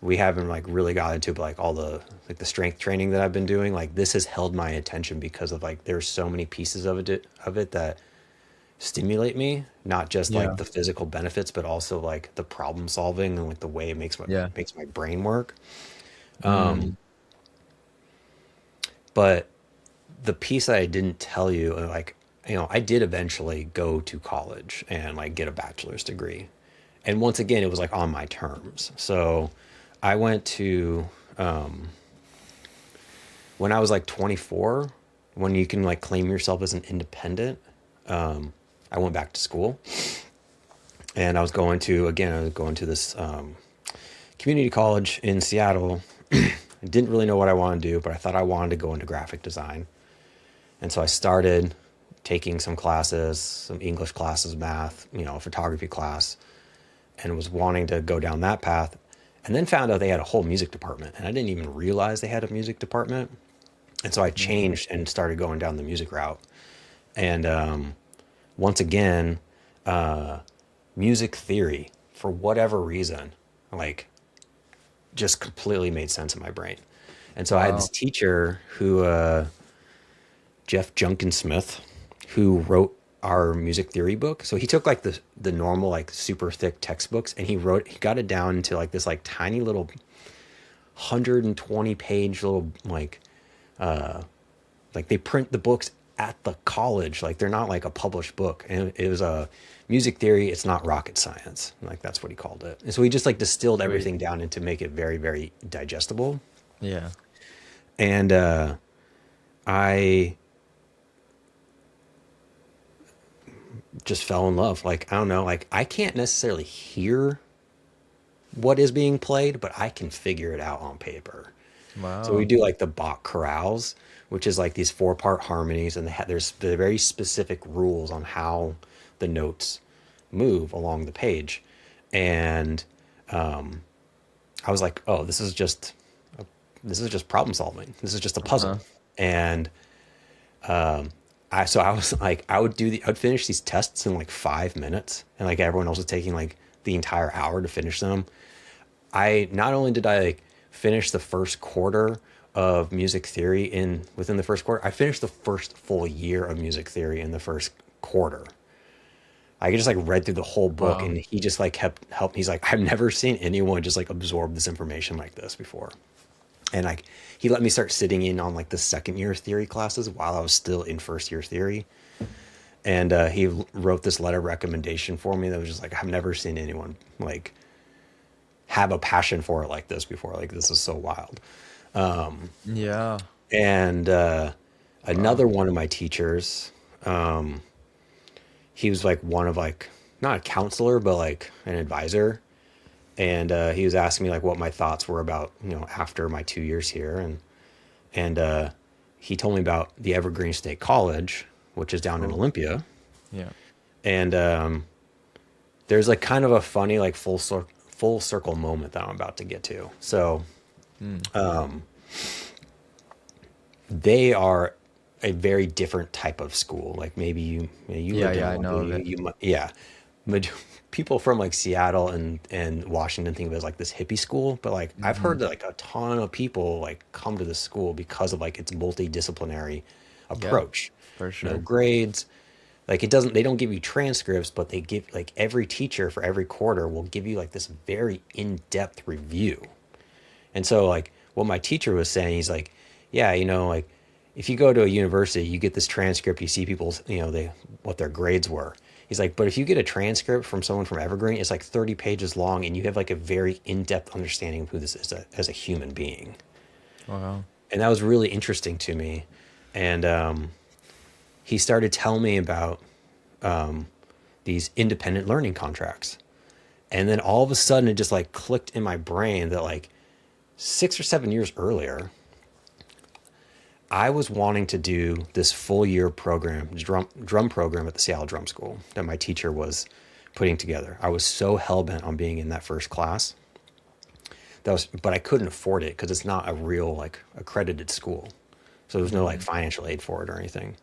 we haven't like really got into like all the like the strength training that I've been doing. Like this has held my attention because of like there's so many pieces of it that stimulate me, not just like Yeah. the physical benefits, but also like the problem solving and like the way it Yeah. makes my brain work. Mm. But the piece that I didn't tell you, like you know, I did eventually go to college and like get a bachelor's degree. And once again, it was like on my terms. So I went to when I was like 24, when you can like claim yourself as an independent, I went back to school and I was going to this community college in Seattle. I didn't really know what I wanted to do, but I thought I wanted to go into graphic design. And so I started taking some classes, some English classes, math, a photography class, and was wanting to go down that path. And then found out they had a whole music department. And I didn't even realize they had a music department. And so I Mm. changed and started going down the music route. And once again, music theory, for whatever reason, like just completely made sense in my brain. And so I had this Wow. teacher who, Jeff Junkin Smith, who wrote our music theory book. So he took like the normal like super thick textbooks and he got it down into like this like tiny little 120-page little like they print the books at the college, like they're not like a published book. And it was a music theory, it's not rocket science. Like that's what he called it. And so he just like distilled Sweet. everything down into make it very, very digestible. Yeah. And I just fell in love. Like, I don't know, like I can't necessarily hear what is being played, but I can figure it out on paper. So we Wow. do like the Bach chorales, which is like these 4-part harmonies, and there's very specific rules on how the notes move along the page. And I was like, oh, this is just problem solving. This is just a puzzle. Uh-huh. And I was like, I'd finish these tests in like 5 minutes, and like everyone else was taking like the entire hour to finish them. I not only did I like finish the first quarter of music theory within the first quarter, I finished the first full year of music theory in the first quarter. I just like read through the whole book, Wow. and he just like kept helping. He's like, I've never seen anyone just like absorb this information like this before. And like he let me start sitting in on like the second year theory classes while I was still in first year theory. And he wrote this letter of recommendation for me that was just like, I've never seen anyone like have a passion for it like this before. Like this is so wild. Yeah. And Wow. another one of my teachers, he was like one of like not a counselor but like an advisor, and he was asking me like what my thoughts were about after my 2 years here, and he told me about the Evergreen State College, which is down in Oh. Olympia. Yeah. And there's like kind of a funny like full circle moment that I'm about to get to. So Mm. they are a very different type of school. Like maybe you Yeah, lived in yeah, I Olympia, know of it. yeah. People from like Seattle and Washington think of it as like this hippie school, but like I've Hmm. heard that like a ton of people like come to this school because of like its multidisciplinary Yeah, approach. for No sure. grades. Like they don't give you transcripts, but they give like every teacher for every quarter will give you like this very in-depth review. And so like what my teacher was saying, he's like, yeah, like if you go to a university, you get this transcript, you see people's, what their grades were. He's like, but if you get a transcript from someone from Evergreen, it's like 30 pages long, and you have like a very in-depth understanding of who this is as a human being. Wow. And that was really interesting to me. And he started telling me about these independent learning contracts. And then all of a sudden it just like clicked in my brain that like 6 or 7 years earlier, I was wanting to do this full year program, drum program at the Seattle Drum School that my teacher was putting together. I was so hell bent on being in that first class but I couldn't afford it because it's not a real like accredited school, so there was no like Hmm. financial aid for it or anything.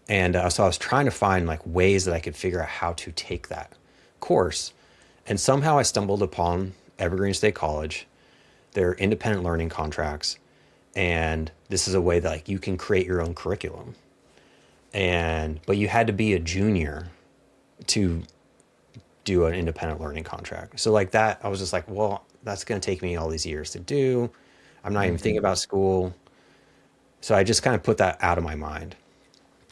And so I was trying to find like ways that I could figure out how to take that course, and somehow I stumbled upon Evergreen State College, their independent learning contracts, and this is a way that like you can create your own curriculum. But you had to be a junior to do an independent learning contract. So like that, I was just like, well, that's going to take me all these years to do. I'm not even thinking Hmm. about school. So I just kind of put that out of my mind.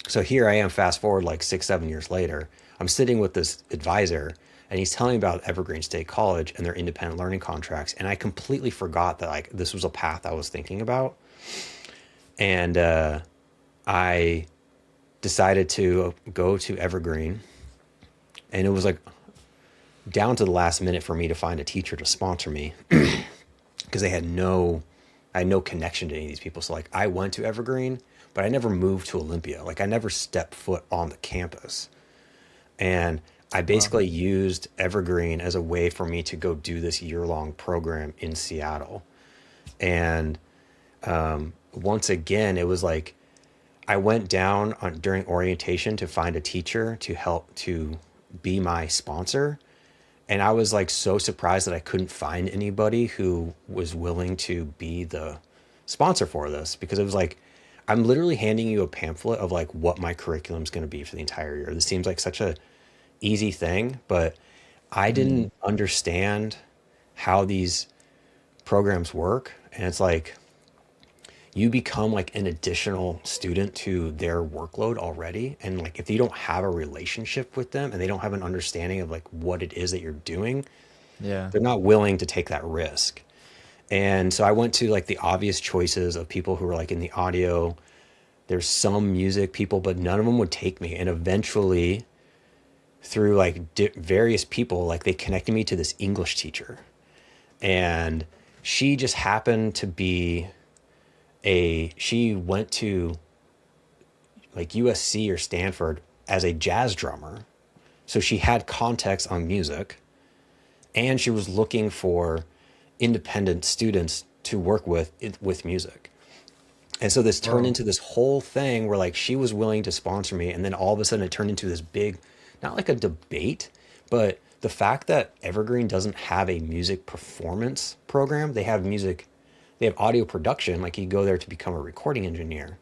So here I am, fast forward like 6, 7 years later. I'm sitting with this advisor, and he's telling me about Evergreen State College and their independent learning contracts. And I completely forgot that like this was a path I was thinking about. And I decided to go to Evergreen, and it was like down to the last minute for me to find a teacher to sponsor me because I had no connection to any of these people. So like I went to Evergreen, but I never moved to Olympia. Like I never stepped foot on the campus. And I Wow. basically used Evergreen as a way for me to go do this year-long program in Seattle. And once again, it was like I went down during orientation to find a teacher to help to be my sponsor. And I was like so surprised that I couldn't find anybody who was willing to be the sponsor for this, because it was like, I'm literally handing you a pamphlet of like what my curriculum is going to be for the entire year. This seems like such a easy thing, but I Mm. didn't understand how these programs work. And it's like, you become like an additional student to their workload already. And like, if you don't have a relationship with them and they don't have an understanding of like what it is that you're doing, Yeah. they're not willing to take that risk. And so I went to like the obvious choices of people who were like in the audio. There's some music people, but none of them would take me. And eventually, through like various people, like they connected me to this English teacher. And she just happened to be she went to like USC or Stanford as a jazz drummer. So she had context on music, and she was looking for independent students to work with music. And so this turned Whoa. into this whole thing where like she was willing to sponsor me, and then all of a sudden it turned into this big, not like a debate, but the fact that Evergreen doesn't have a music performance program. They have audio production, like you go there to become a recording engineer,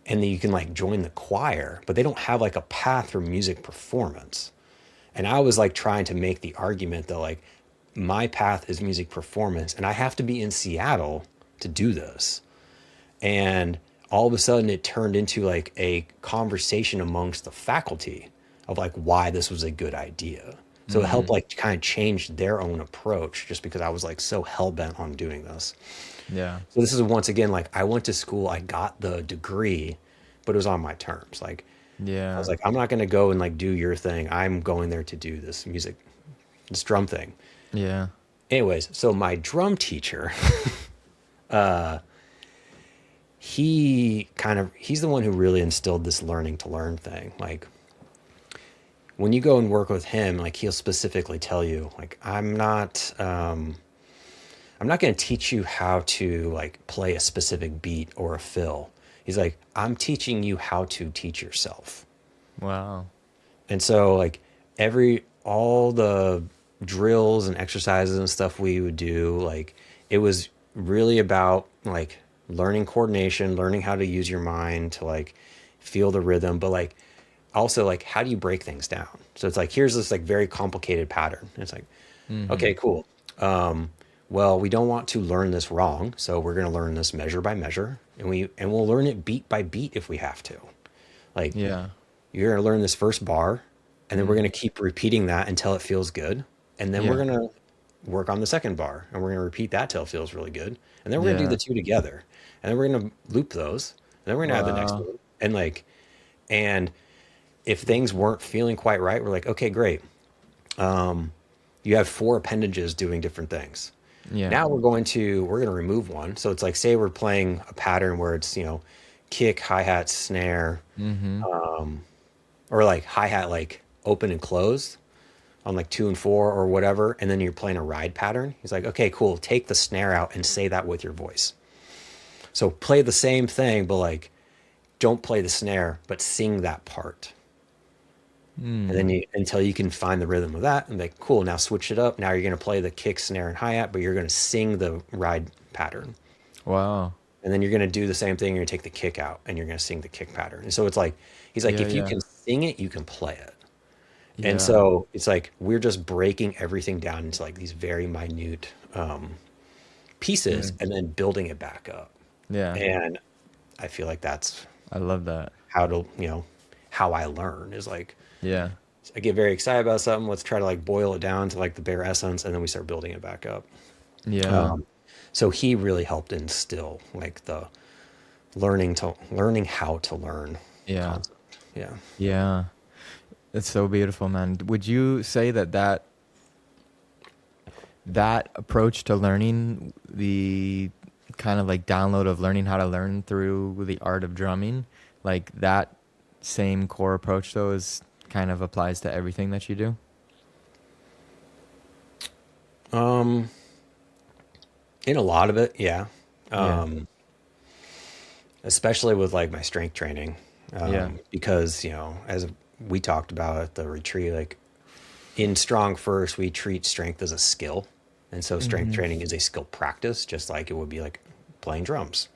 and then you can like join the choir, but they don't have like a path for music performance. And I was like trying to make the argument that like my path is music performance and I have to be in Seattle to do this. And all of a sudden it turned into like a conversation amongst the faculty of like why this was a good idea. So it helped Mm. like kind of change their own approach, just because I was like so hell bent on doing this. Yeah. So this is once again like I went to school, I got the degree, but it was on my terms. Like I was Yeah. like, I'm not going to go and like do your thing. I'm going there to do this drum thing. Yeah. Anyways, so my drum teacher, he's the one who really instilled this learning to learn thing. Like when you go and work with him, like he'll specifically tell you, like, I'm not going to teach you how to like play a specific beat or a fill. He's like, I'm teaching you how to teach yourself. Wow. And so like all the drills and exercises and stuff we would do, like it was really about like learning coordination, learning how to use your mind to like feel the rhythm, but like also like how do you break things down? So it's like here's this like very complicated pattern. And it's like, Mm-hmm. okay, cool. Well, we don't want to learn this wrong, so we're going to learn this measure by measure, and we'll learn it beat by beat if we have to. Like Yeah. you're going to learn this first bar, and then we're going Mm. to keep repeating that until it feels good. And then we're Yeah. going to work on the second bar, and we're going to repeat that till it feels really good. And then we're going to do Yeah. the two together. And then we're going to loop those. And then we're going to add the next Wow. one. And if things weren't feeling quite right, we're like, okay, great. You have four appendages doing different things. Yeah. Now we're going to remove one. So it's like, say we're playing a pattern where it's, kick, hi-hat, snare, Mm-hmm. or like hi-hat, like open and close on like 2 and 4 or whatever, and then you're playing a ride pattern. He's like, okay, cool, take the snare out and say that with your voice. So play the same thing, but like don't play the snare, but sing that part. And then Mm. until you can find the rhythm of that, and like, cool, now switch it up. Now you're going to play the kick, snare, and hi-hat, but you're going to sing the ride pattern. Wow. And then you're going to do the same thing. You're going to take the kick out and you're going to sing the kick pattern. And so it's like, he's like, Yeah. if you Yeah. can sing it, you can play it. And Yeah. so it's like we're just breaking everything down into like these very minute pieces Mm. and then building it back up. Yeah. And I feel like that's I love that. how I learn is like Yeah. I get very excited about something. Let's try to like boil it down to like the bare essence, and then we start building it back up. Yeah. Um, so he really helped instill like the learning how to learn Yeah. concept. Yeah. Yeah. It's so beautiful, man. Would you say that approach to learning the kind of like download of learning how to learn through the art of drumming, like that same core approach though is kind of applies to everything that you do. Um, in a lot of it, yeah. Yeah. Um, especially with like my strength training, Yeah. because as we talked about at the retreat, like in Strong First, we treat strength as a skill, and so strength Hmm. training is a skill practice, just like it would be like playing drums.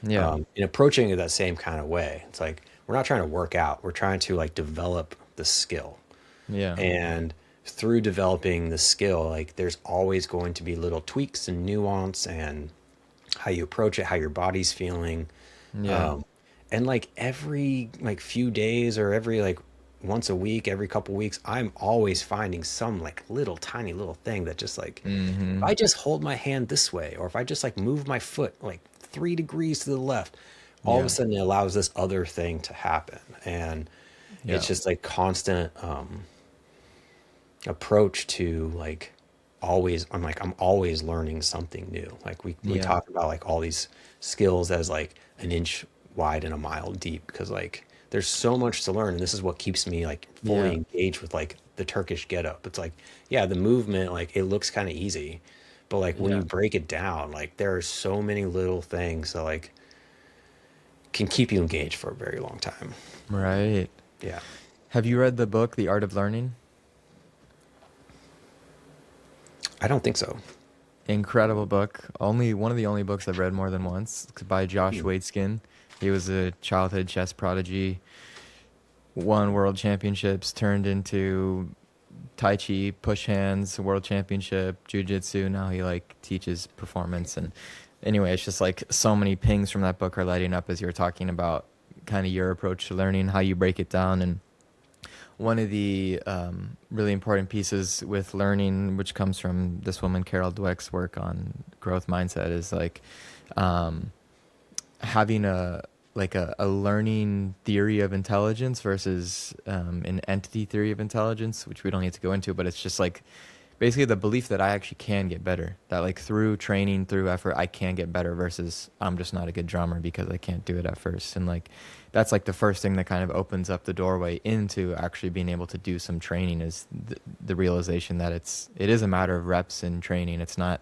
Yeah. In approaching it that same kind of way, it's like we're not trying to work out; we're trying to like develop the skill. Yeah. And through developing the skill, like there's always going to be little tweaks and nuance and how you approach it, how your body's feeling. Yeah. And like every like few days or every like once a week, every couple weeks, I'm always finding some like little tiny little thing that just like if Hmm. I just hold my hand this way or if I just like move my foot like 3 degrees to the left, all of a Yeah. sudden it allows this other thing to happen. And it's Yeah. just like constant approach to like always I'm always learning something new. Like we Yeah. talk about like all these skills as like an inch wide and a mile deep because like there's so much to learn and this is what keeps me like fully Yeah. engaged with like the Turkish get up. It's like yeah, the movement like it looks kind of easy, but like when you Yeah. break it down, like there are so many little things that like can keep you engaged for a very long time. Right. Yeah. Have you read the book The Art of Learning? I don't think so. Incredible book. Only one of the only books I've read more than once. It's by Josh Hmm. Waitzkin. He was a childhood chess prodigy, won world championships, turned into Tai Chi, push hands, world championship, jujitsu. Now he like teaches performance. And anyway, it's just like so many pings from that book are lighting up as you're talking about kind of your approach to learning, how you break it down. And one of the really important pieces with learning, which comes from this woman Carol Dweck's work on growth mindset, is like um, having a learning theory of intelligence versus an entity theory of intelligence, which we don't need to go into, but it's just like basically the belief that I actually can get better, that like through training, through effort, I can get better versus I'm just not a good drummer because I can't do it at first. And like that's like the first thing that kind of opens up the doorway into actually being able to do some training is the realization that it is a matter of reps and training. It's not,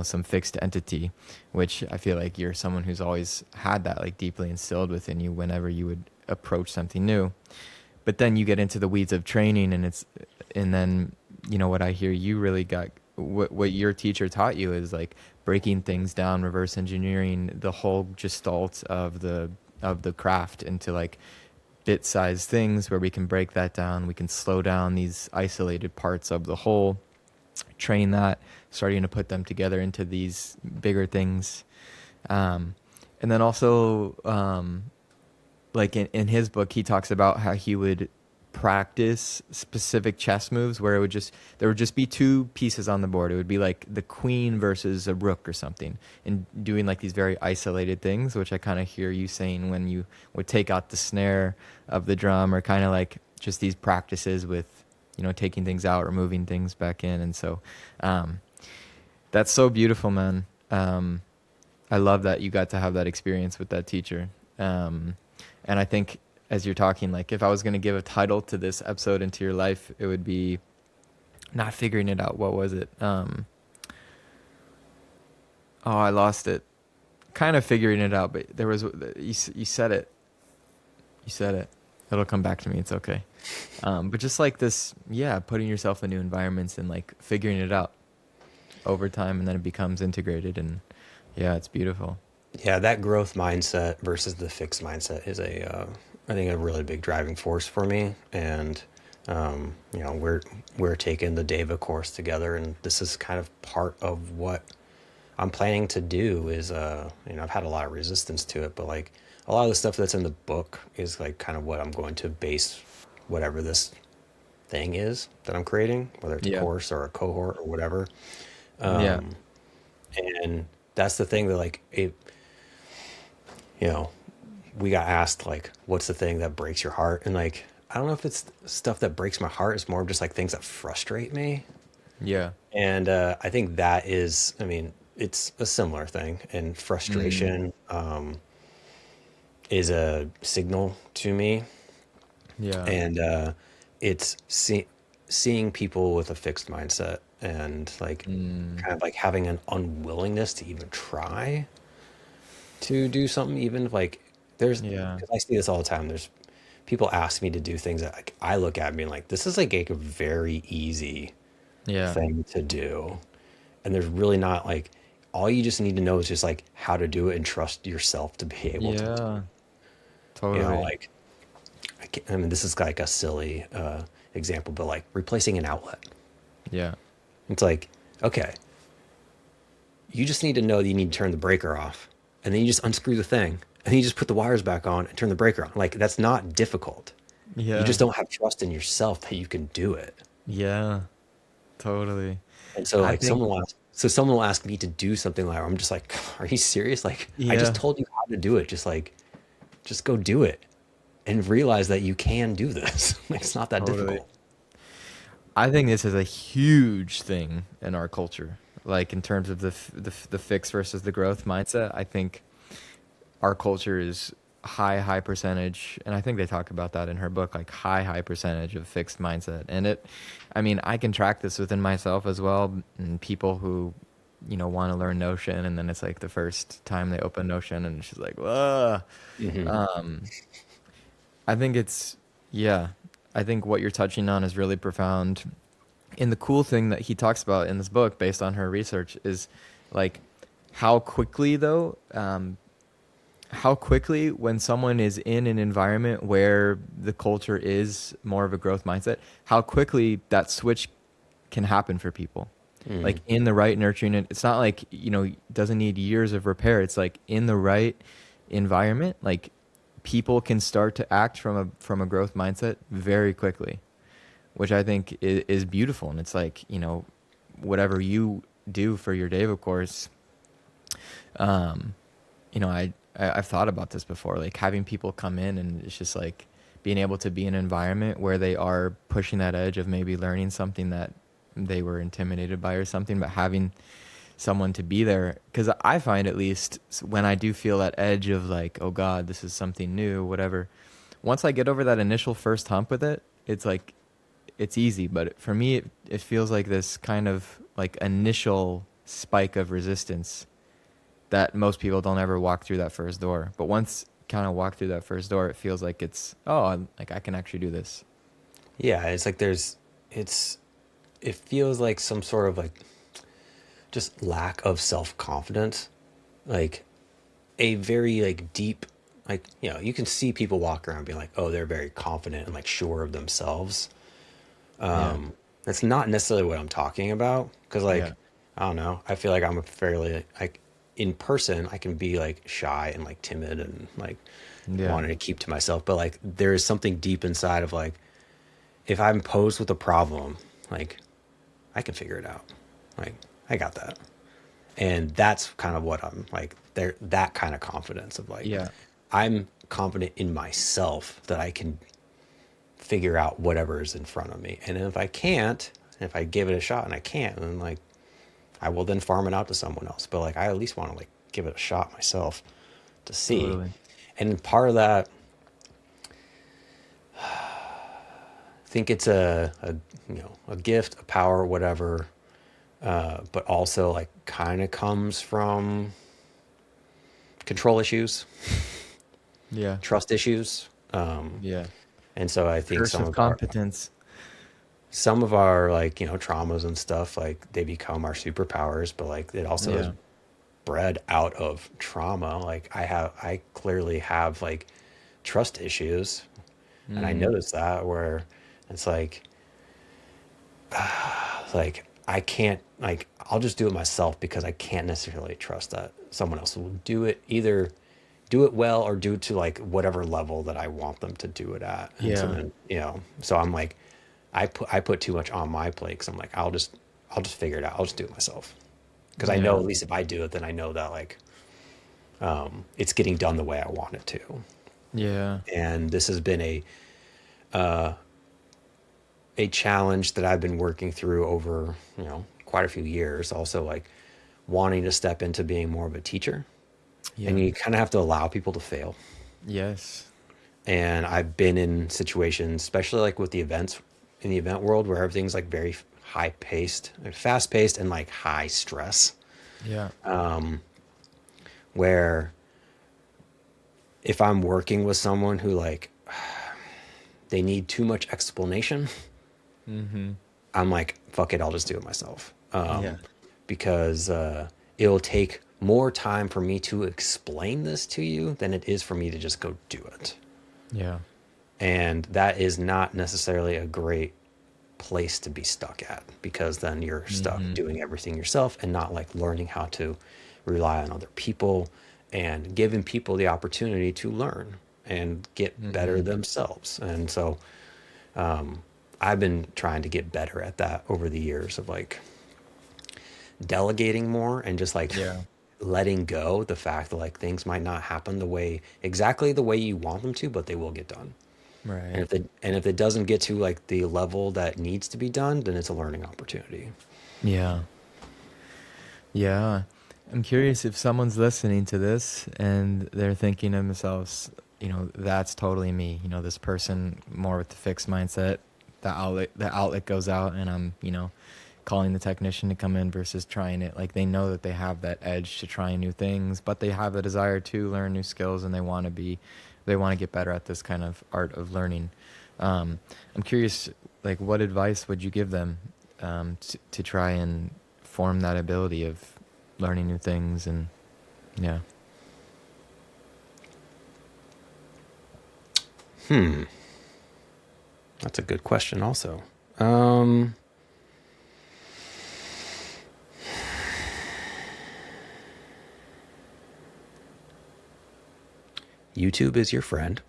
some fixed entity, which I feel like you're someone who's always had that like deeply instilled within you whenever you would approach something new. But then you get into the weeds of training and then what I hear you really got what your teacher taught you is like breaking things down, reverse engineering the whole gestalt of the craft into like bit-sized things where we can break that down, we can slow down these isolated parts of the whole, train that, starting to put them together into these bigger things. And then also like in his book, he talks about how he would practice specific chess moves where there would just be two pieces on the board. It would be like the queen versus a rook or something, and doing like these very isolated things, which I kind of hear you saying when you would take out the snare of the drum, or kind of like just these practices with taking things out or moving things back in. And so that's so beautiful, man. I love that you got to have that experience with that teacher. And I think as you're talking, like if I was going to give a title to this episode into your life, it would be not figuring it out. What was it? Oh, I lost it. Kind of figuring it out, but there was, you said it. You said it. It'll come back to me. It's okay. But just like this, yeah, putting yourself in new environments and like figuring it out over time, and then it becomes integrated. And yeah, it's beautiful. Yeah, that growth mindset versus the fixed mindset is I think, a really big driving force for me. And we're taking the Deva course together, and this is kind of part of what I'm planning to do. Is I've had a lot of resistance to it, but like a lot of the stuff that's in the book is like kind of what I'm going to base whatever this thing is that I'm creating, whether it's a Yeah. course or a cohort or whatever. Yeah. And that's the thing that like it you know we got asked like what's the thing that breaks your heart, and like I don't know if it's stuff that breaks my heart. It's more of just like things that frustrate me. Yeah. And I think that is, I mean, it's a similar thing, and Mm, frustration is a signal to me, yeah. and it's seeing people with a fixed mindset and like Mm, kind of like having an unwillingness to even try to do something, even if like there's, yeah. because I see this all the time. There's people ask me to do things that like I look at me and like this is like a very easy Yeah. thing to do, and there's really not like, all you just need to know is just like how to do it and trust yourself to be able to do Yeah. it. You know, Totally. like I mean, this is like a silly example, but like replacing an outlet. Yeah. It's like, okay, you just need to know that you need to turn the breaker off, and then you just unscrew the thing, and then you just put the wires back on and turn the breaker on. Like that's not difficult. You Yeah. just don't have trust in yourself that you can do it. Yeah. Totally. And so I like think, someone will ask me to do something like, I'm just like, are you serious? Like I just yeah, told you how to do it. Just like, just go do it and realize that you can do this. Like, it's not that totally. difficult. I think this is a huge thing in our culture. Like in terms of the fix versus the growth mindset, I think our culture is high percentage, and I think they talk about that in her book, like high percentage of fixed mindset. And it, I mean, I can track this within myself as well, and people who, want to learn Notion, and then it's like the first time they open Notion, and she's like, whoa. Hmm. Um, I think yeah, I think what you're touching on is really profound. And the cool thing that he talks about in this book, based on her research, is like how quickly, though, how quickly when someone is in an environment where the culture is more of a growth mindset, how quickly that switch can happen for people. Hmm. Like in the right nurturing, it's not like, doesn't need years of repair. It's like in the right environment, like people can start to act from a growth mindset very quickly, which I think is beautiful. And it's like, whatever you do for your day, of course, um, I've thought about this before, like having people come in and it's just like being able to be in an environment where they are pushing that edge of maybe learning something that they were intimidated by or something, but having someone to be there. Because I find, at least when I do feel that edge of like, oh God, this is something new, whatever, once I get over that initial first hump with it, it's like it's easy. But for me, it feels like this kind of like initial spike of resistance that most people don't ever walk through that first door. But once kind of walk through that first door, it feels like it's, like I can actually do this. Yeah. It's like it's, it feels like some sort of like just lack of self-confidence, like a very like deep, like, you know, you can see people walk around being like, oh, they're very confident and like sure of themselves. Yeah. That's not necessarily what I'm talking about. Cause Yeah. like, I don't know. I feel like I'm a fairly like, in person, I can be like shy and like timid and like Yeah. wanting to keep to myself. But like, there is something deep inside of like, if I'm posed with a problem, like I can figure it out. Like I got that. And that's kind of what I'm like there, that kind of confidence of like, Yeah. I'm confident in myself that I can figure out whatever is in front of me. And if I can't, if I give it a shot and I can't, then like I will then farm it out to someone else. But like I at least want to like give it a shot myself to see. Totally. And part of that, I think it's a you know, a gift, a power, whatever. But also like kind of comes from control issues, Yeah. trust issues. Yeah. And so I think Curse of competence. some of our like, you know, traumas and stuff, like they become our superpowers, but like it also is Yeah. bred out of trauma. Like I clearly have like trust issues, and I Mm. noticed that where it's like I can't, like I'll just do it myself because I can't necessarily trust that someone else will do it, either do it well or do it to like whatever level that I want them to do it at. And so Yeah. then, you know, so I'm like, I put too much on my plate because I'm like, I'll just figure it out. I'll just do it myself. Because I know Yeah. at least if I do it, then I know that like it's getting done the way I want it to. Yeah. And this has been a challenge that I've been working through over, you know, quite a few years. Also, like wanting to step into being more of a teacher, and Yeah. you kind of have to allow people to fail. Yes. And I've been in situations, especially like with the events in the event world, where everything's like very high paced, fast paced, and like high stress. Yeah. Where if I'm working with someone who like they need too much explanation, Mm-hmm. I'm like, fuck it, I'll just do it myself. Yeah. Because it'll take more time for me to explain this to you than it is for me to just go do it. Yeah. And that is not necessarily a great place to be stuck at, because then you're stuck Mm-hmm. doing everything yourself and not like learning how to rely on other people and giving people the opportunity to learn and get better Mm-hmm. themselves. And so I've been trying to get better at that over the years of like delegating more and just like Yeah. letting go the fact that like things might not happen the way exactly the way you want them to, but they will get done. Right. And if it doesn't get to like the level that needs to be done, then it's a learning opportunity. Yeah. Yeah. I'm curious if someone's listening to this and they're thinking to themselves, that's totally me. This person more with the fixed mindset. The outlet goes out and I'm, calling the technician to come in versus trying it. Like they know that they have that edge to try new things, but they have the desire to learn new skills and they want to get better at this kind of art of learning. I'm curious, like what advice would you give them to try and form that ability of learning new things and yeah. That's a good question also. Um, YouTube is your friend.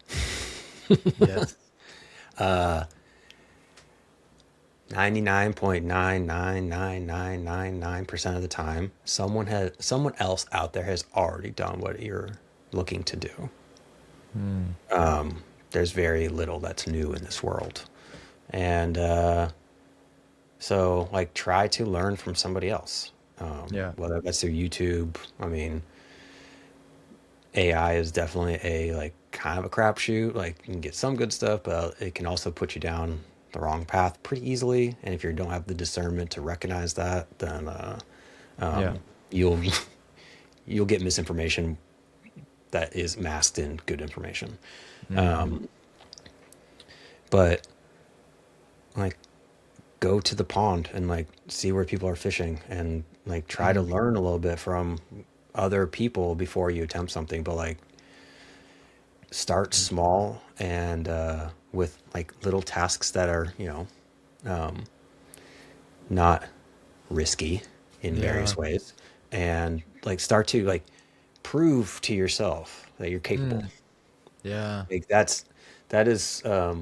Yes. 99.99999% of the time, someone else out there has already done what you're looking to do. Mm. There's very little that's new in this world. And so like try to learn from somebody else. Yeah. Whether that's through YouTube. I mean, AI is definitely a like kind of a crapshoot. Like you can get some good stuff, but it can also put you down the wrong path pretty easily. And if you don't have the discernment to recognize that, then Yeah. you'll you'll get misinformation that is masked in good information. Mm-hmm. But like go to the pond and like see where people are fishing and like try to Mm. learn a little bit from other people before you attempt something. But like start small and with like little tasks that are not risky in Yeah. various ways, and like start to like prove to yourself that you're capable. Mm. Yeah. Like that is a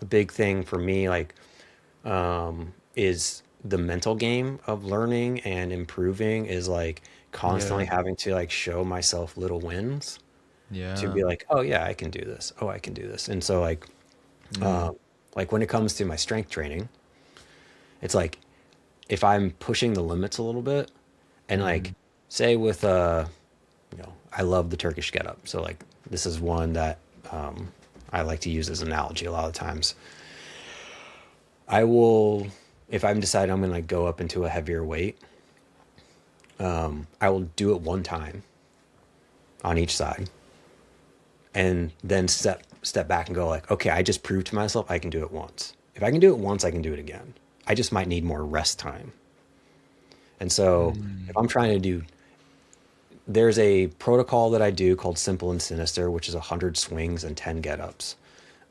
big thing for me. Like is the mental game of learning and improving is like constantly Yeah. having to like show myself little wins to Yeah. be like, oh yeah, I can do this. Oh, I can do this. And so Mm. like when it comes to my strength training, it's like if I'm pushing the limits a little bit, and Mm-hmm. like say with I love the Turkish get up. So like this is one that I like to use as an analogy a lot of times. I will, if I'm deciding I'm going to like go up into a heavier weight, I will do it one time on each side, and then step back and go like, okay, I just proved to myself I can do it once. If I can do it once, I can do it again. I just might need more rest time. And so if Mm. I'm trying to do, there's a protocol that I do called Simple and Sinister, which is 100 swings and 10 get ups.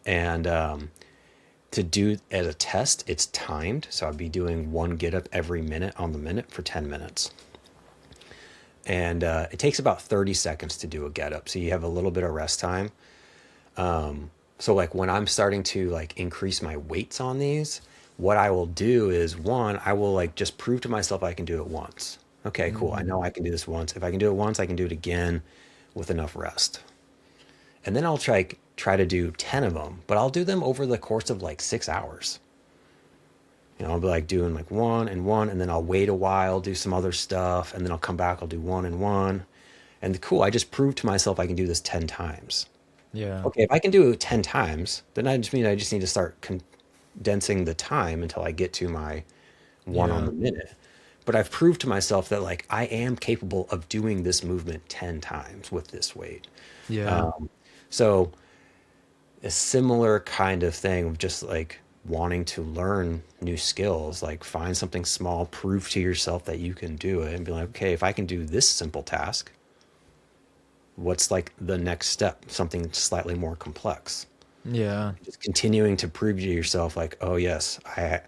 And to do as a test, it's timed. So I'd be doing one get up every minute on the minute for 10 minutes. And it takes about 30 seconds to do a get up. So you have a little bit of rest time. So like when I'm starting to like increase my weights on these, what I will do is one, I will like just prove to myself I can do it once. Okay, cool. I Mm-hmm. know I can do this once. If I can do it once, I can do it again with enough rest. And then I'll try to do 10 of them, but I'll do them over the course of like 6 hours. I'll be like doing like one and one, and then I'll wait a while, do some other stuff, and then I'll come back, I'll do one and one. And cool, I just proved to myself I can do this 10 times. Yeah. Okay, if I can do it 10 times, then I just need to start condensing the time until I get to my one on Yeah. the minute. But I've proved to myself that like I am capable of doing this movement 10 times with this weight. Yeah. So a similar kind of thing of just like wanting to learn new skills, like find something small, prove to yourself that you can do it and be like, okay, if I can do this simple task, what's like the next step? Something slightly more complex. Yeah. Just continuing to prove to yourself like, oh yes, I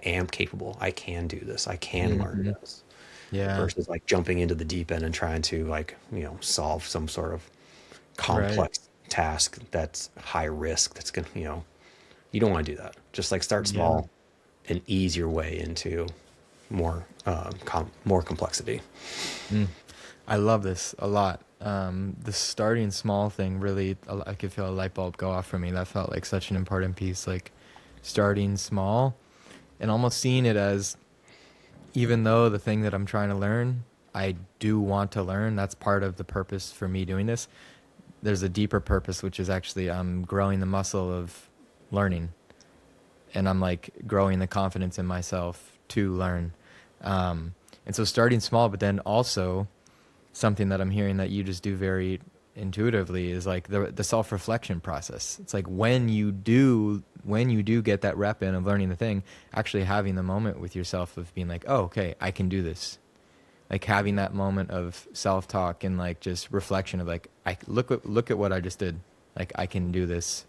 am capable. I can do this. I can learn Hmm. this. Yeah. Versus like jumping into the deep end and trying to like, solve some sort of Right. complex task that's high risk. That's going to, you don't want to do that. Just like start Yeah. small and ease your way into more, more complexity. Mm. I love this a lot. The starting small thing really, I could feel a light bulb go off for me. That felt like such an important piece, like starting small and almost seeing it as, even though the thing that I'm trying to learn, I do want to learn. That's part of the purpose for me doing this. There's a deeper purpose, which is actually I'm growing the muscle of learning, and I'm like growing the confidence in myself to learn. And so starting small, but then also something that I'm hearing that you just do very intuitively is like the self-reflection process. It's like when you do get that rep in of learning the thing, actually having the moment with yourself of being like, oh, okay, I can do this. Like having that moment of self-talk and like just reflection of like, I look at what I just did. Like I can do this.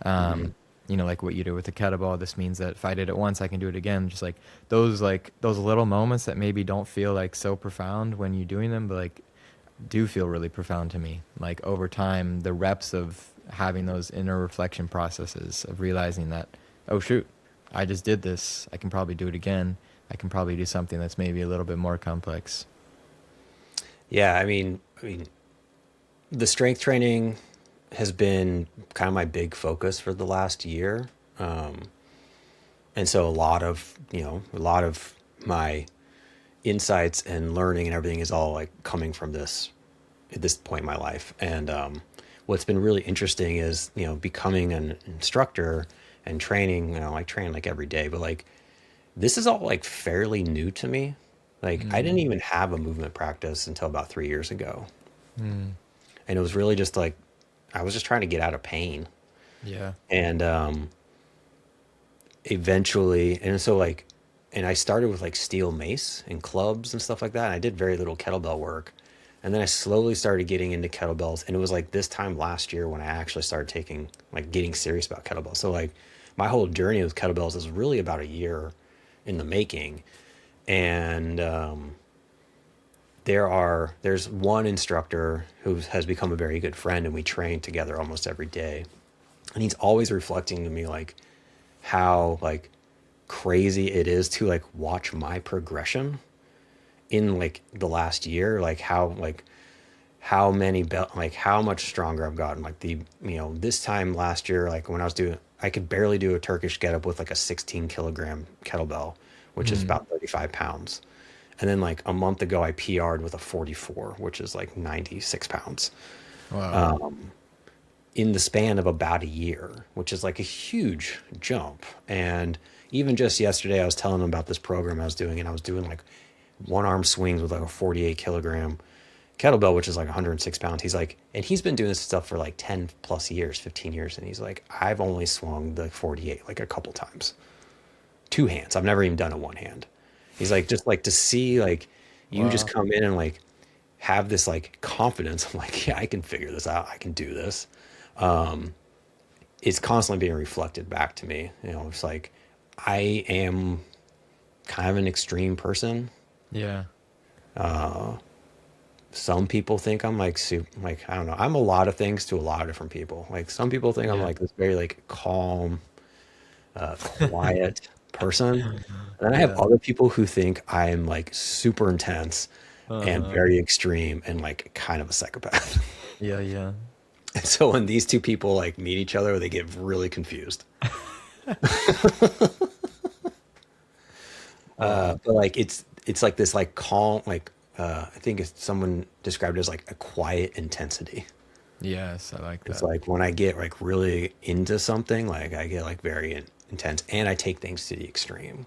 Hmm. Um, like what you do with the kettlebell. This means that if I did it once, I can do it again. Just like those little moments that maybe don't feel like so profound when you're doing them, but like do feel really profound to me. Like over time, the reps of having those inner reflection processes of realizing that, oh shoot, I just did this. I can probably do it again. I can probably do something that's maybe a little bit more complex. Yeah. The strength training has been kind of my big focus for the last year. And so a lot of my insights and learning and everything is all like coming from this at this point in my life. And what's been really interesting is becoming an instructor and training. I train like every day, but like this is all like fairly new to me. Like I didn't Mm. even have a movement practice until about 3 years ago, Mm. and it was really just like I was just trying to get out of pain. Yeah. And eventually, and so like, and I started with like steel mace and clubs and stuff like that. And I did very little kettlebell work. And then I slowly started getting into kettlebells. And it was like this time last year when I actually started getting serious about kettlebells. So like my whole journey with kettlebells is really about a year in the making. And there's one instructor who has become a very good friend, and we train together almost every day. And he's always reflecting to me like how like crazy it is to like watch my progression in like the last year, like how many like how much stronger I've gotten. Like this time last year, like when I could barely do a Turkish get up with like a 16 kilogram kettlebell, which is Mm. about 35 pounds. And then like a month ago, I PR'd with a 44, which is like 96 pounds Wow. in the span of about a year, which is like a huge jump. And even just yesterday, I was telling him about this program I was doing, and I was doing like one arm swings with like a 48 kilogram kettlebell, which is like 106 pounds. He's like, and he's been doing this stuff for like 10 plus years, 15 years. And he's like, I've only swung the 48 like a couple times, two hands. I've never even done it one hand. He's like, just like to see like you just Wow. come in and like have this like confidence. I'm like, yeah, I can figure this out. I can do this. It's constantly being reflected back to me. It's like I am kind of an extreme person. Yeah. Some people think I'm like super, like I don't know. I'm a lot of things to a lot of different people. Like some people think I'm Yeah. like this very like calm, quiet person. And then I have Yeah. other people who think I'm like super intense and Uh-huh. very extreme and like kind of a psychopath. Yeah. Yeah. And so when these two people like meet each other, they get really confused. like it's like this like calm like I think someone described it as like a quiet intensity. Yes, I like It's that. like when I get like really into something, like I get like very intense, and I take things to the extreme,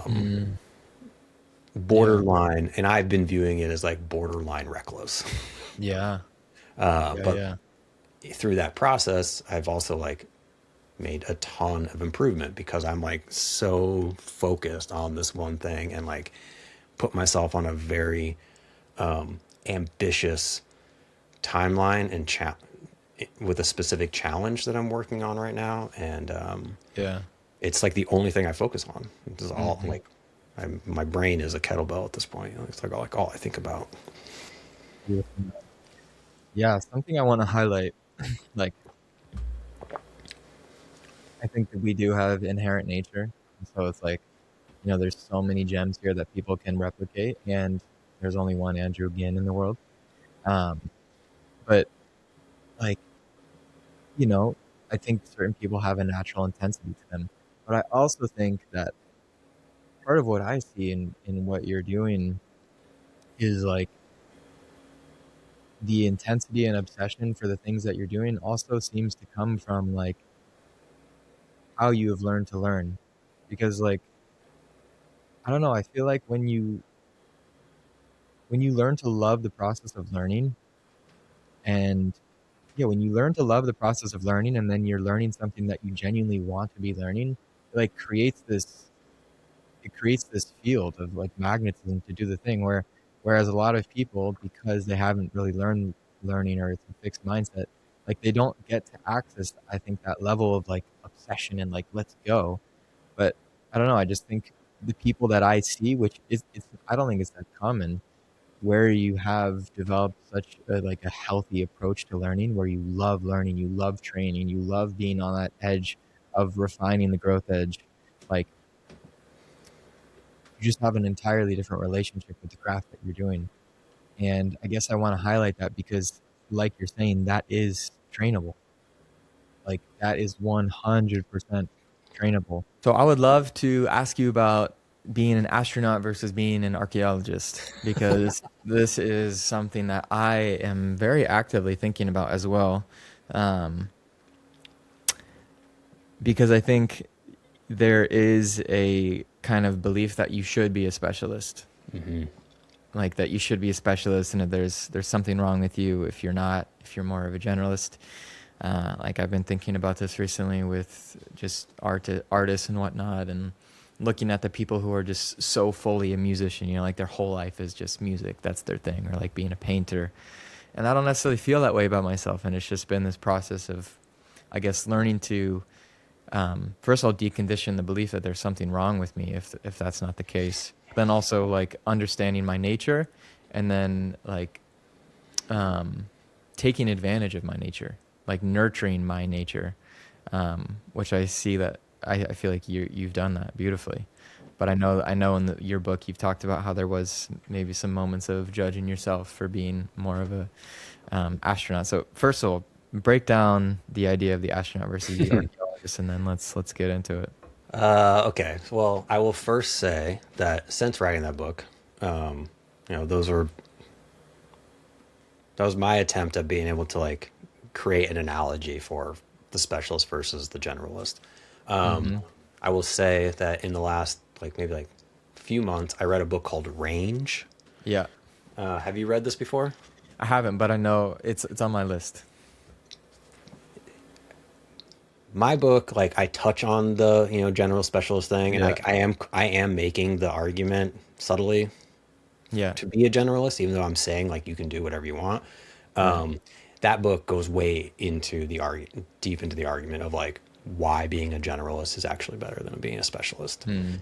Mm, yeah, borderline. And I've been viewing it as like borderline reckless. yeah, yeah, But yeah. through that process, I've also like made a ton of improvement because I'm like so focused on this one thing and like put myself on a very ambitious timeline and with a specific challenge that I'm working on right now. And Yeah. it's like the only thing I focus on. This is all Hmm. like my brain is a kettlebell at this point. It's like all I think about. Yeah, something I want to highlight, like I think that we do have inherent nature. And so it's like, there's so many gems here that people can replicate, and there's only one Andrew Ginn in the world. Um, but like, you know, I think certain people have a natural intensity to them. But I also think that part of what I see in what you're doing is like the intensity and obsession for the things that you're doing also seems to come from like how you have learned to learn. Because like, I don't know, I feel like when you learn to love the process of learning, and yeah, when you learn to love the process of learning and then you're learning something that you genuinely want to be learning, it like creates this field of like magnetism to do the thing whereas a lot of people, because they haven't really learned learning, or it's a fixed mindset, like they don't get to access, I think, that level of like obsession and like let's go. But I don't know, I just think the people that I see, which is it's I don't think it's that common, where you have developed such like a healthy approach to learning, where you love learning, you love training, you love being on that edge of refining the growth edge, like you just have an entirely different relationship with the craft that you're doing. And I guess I want to highlight that because, like you're saying, that is trainable. Like that is 100% trainable. So I would love to ask you about being an astronaut versus being an archaeologist, because this is something that I am very actively thinking about as well. Um, because I think there is a kind of belief that you should be a specialist, Hmm. like that you should be a specialist, and if there's something wrong with you if you're not, if you're more of a generalist. Like I've been thinking about this recently with just artists and whatnot, and looking at the people who are just so fully a musician, like their whole life is just music, that's their thing, or like being a painter. And I don't necessarily feel that way about myself, and it's just been this process of, I guess, learning to first of all decondition the belief that there's something wrong with me if that's not the case. Then also like understanding my nature, and then like um, taking advantage of my nature, like nurturing my nature, which I see that I feel like you've done that beautifully. But I know in your book you've talked about how there was maybe some moments of judging yourself for being more of a astronaut. So first of all, break down the idea of the astronaut versus the archaeologist, and then let's get into it. Okay. Well, I will first say that since writing that book, you know, that was my attempt at being able to like create an analogy for the specialist versus the generalist. Um, Hmm. I will say that in the last like maybe like few months, I read a book called Range. Yeah, Have you read this before? I haven't, but I know it's on my list. My book, like I touch on the general specialist thing, and Yeah, like I am making the argument subtly yeah, to be a generalist, even though I'm saying like you can do whatever you want. right. That book goes way into the deep into the argument of like why being a generalist is actually better than being a specialist. Hmm.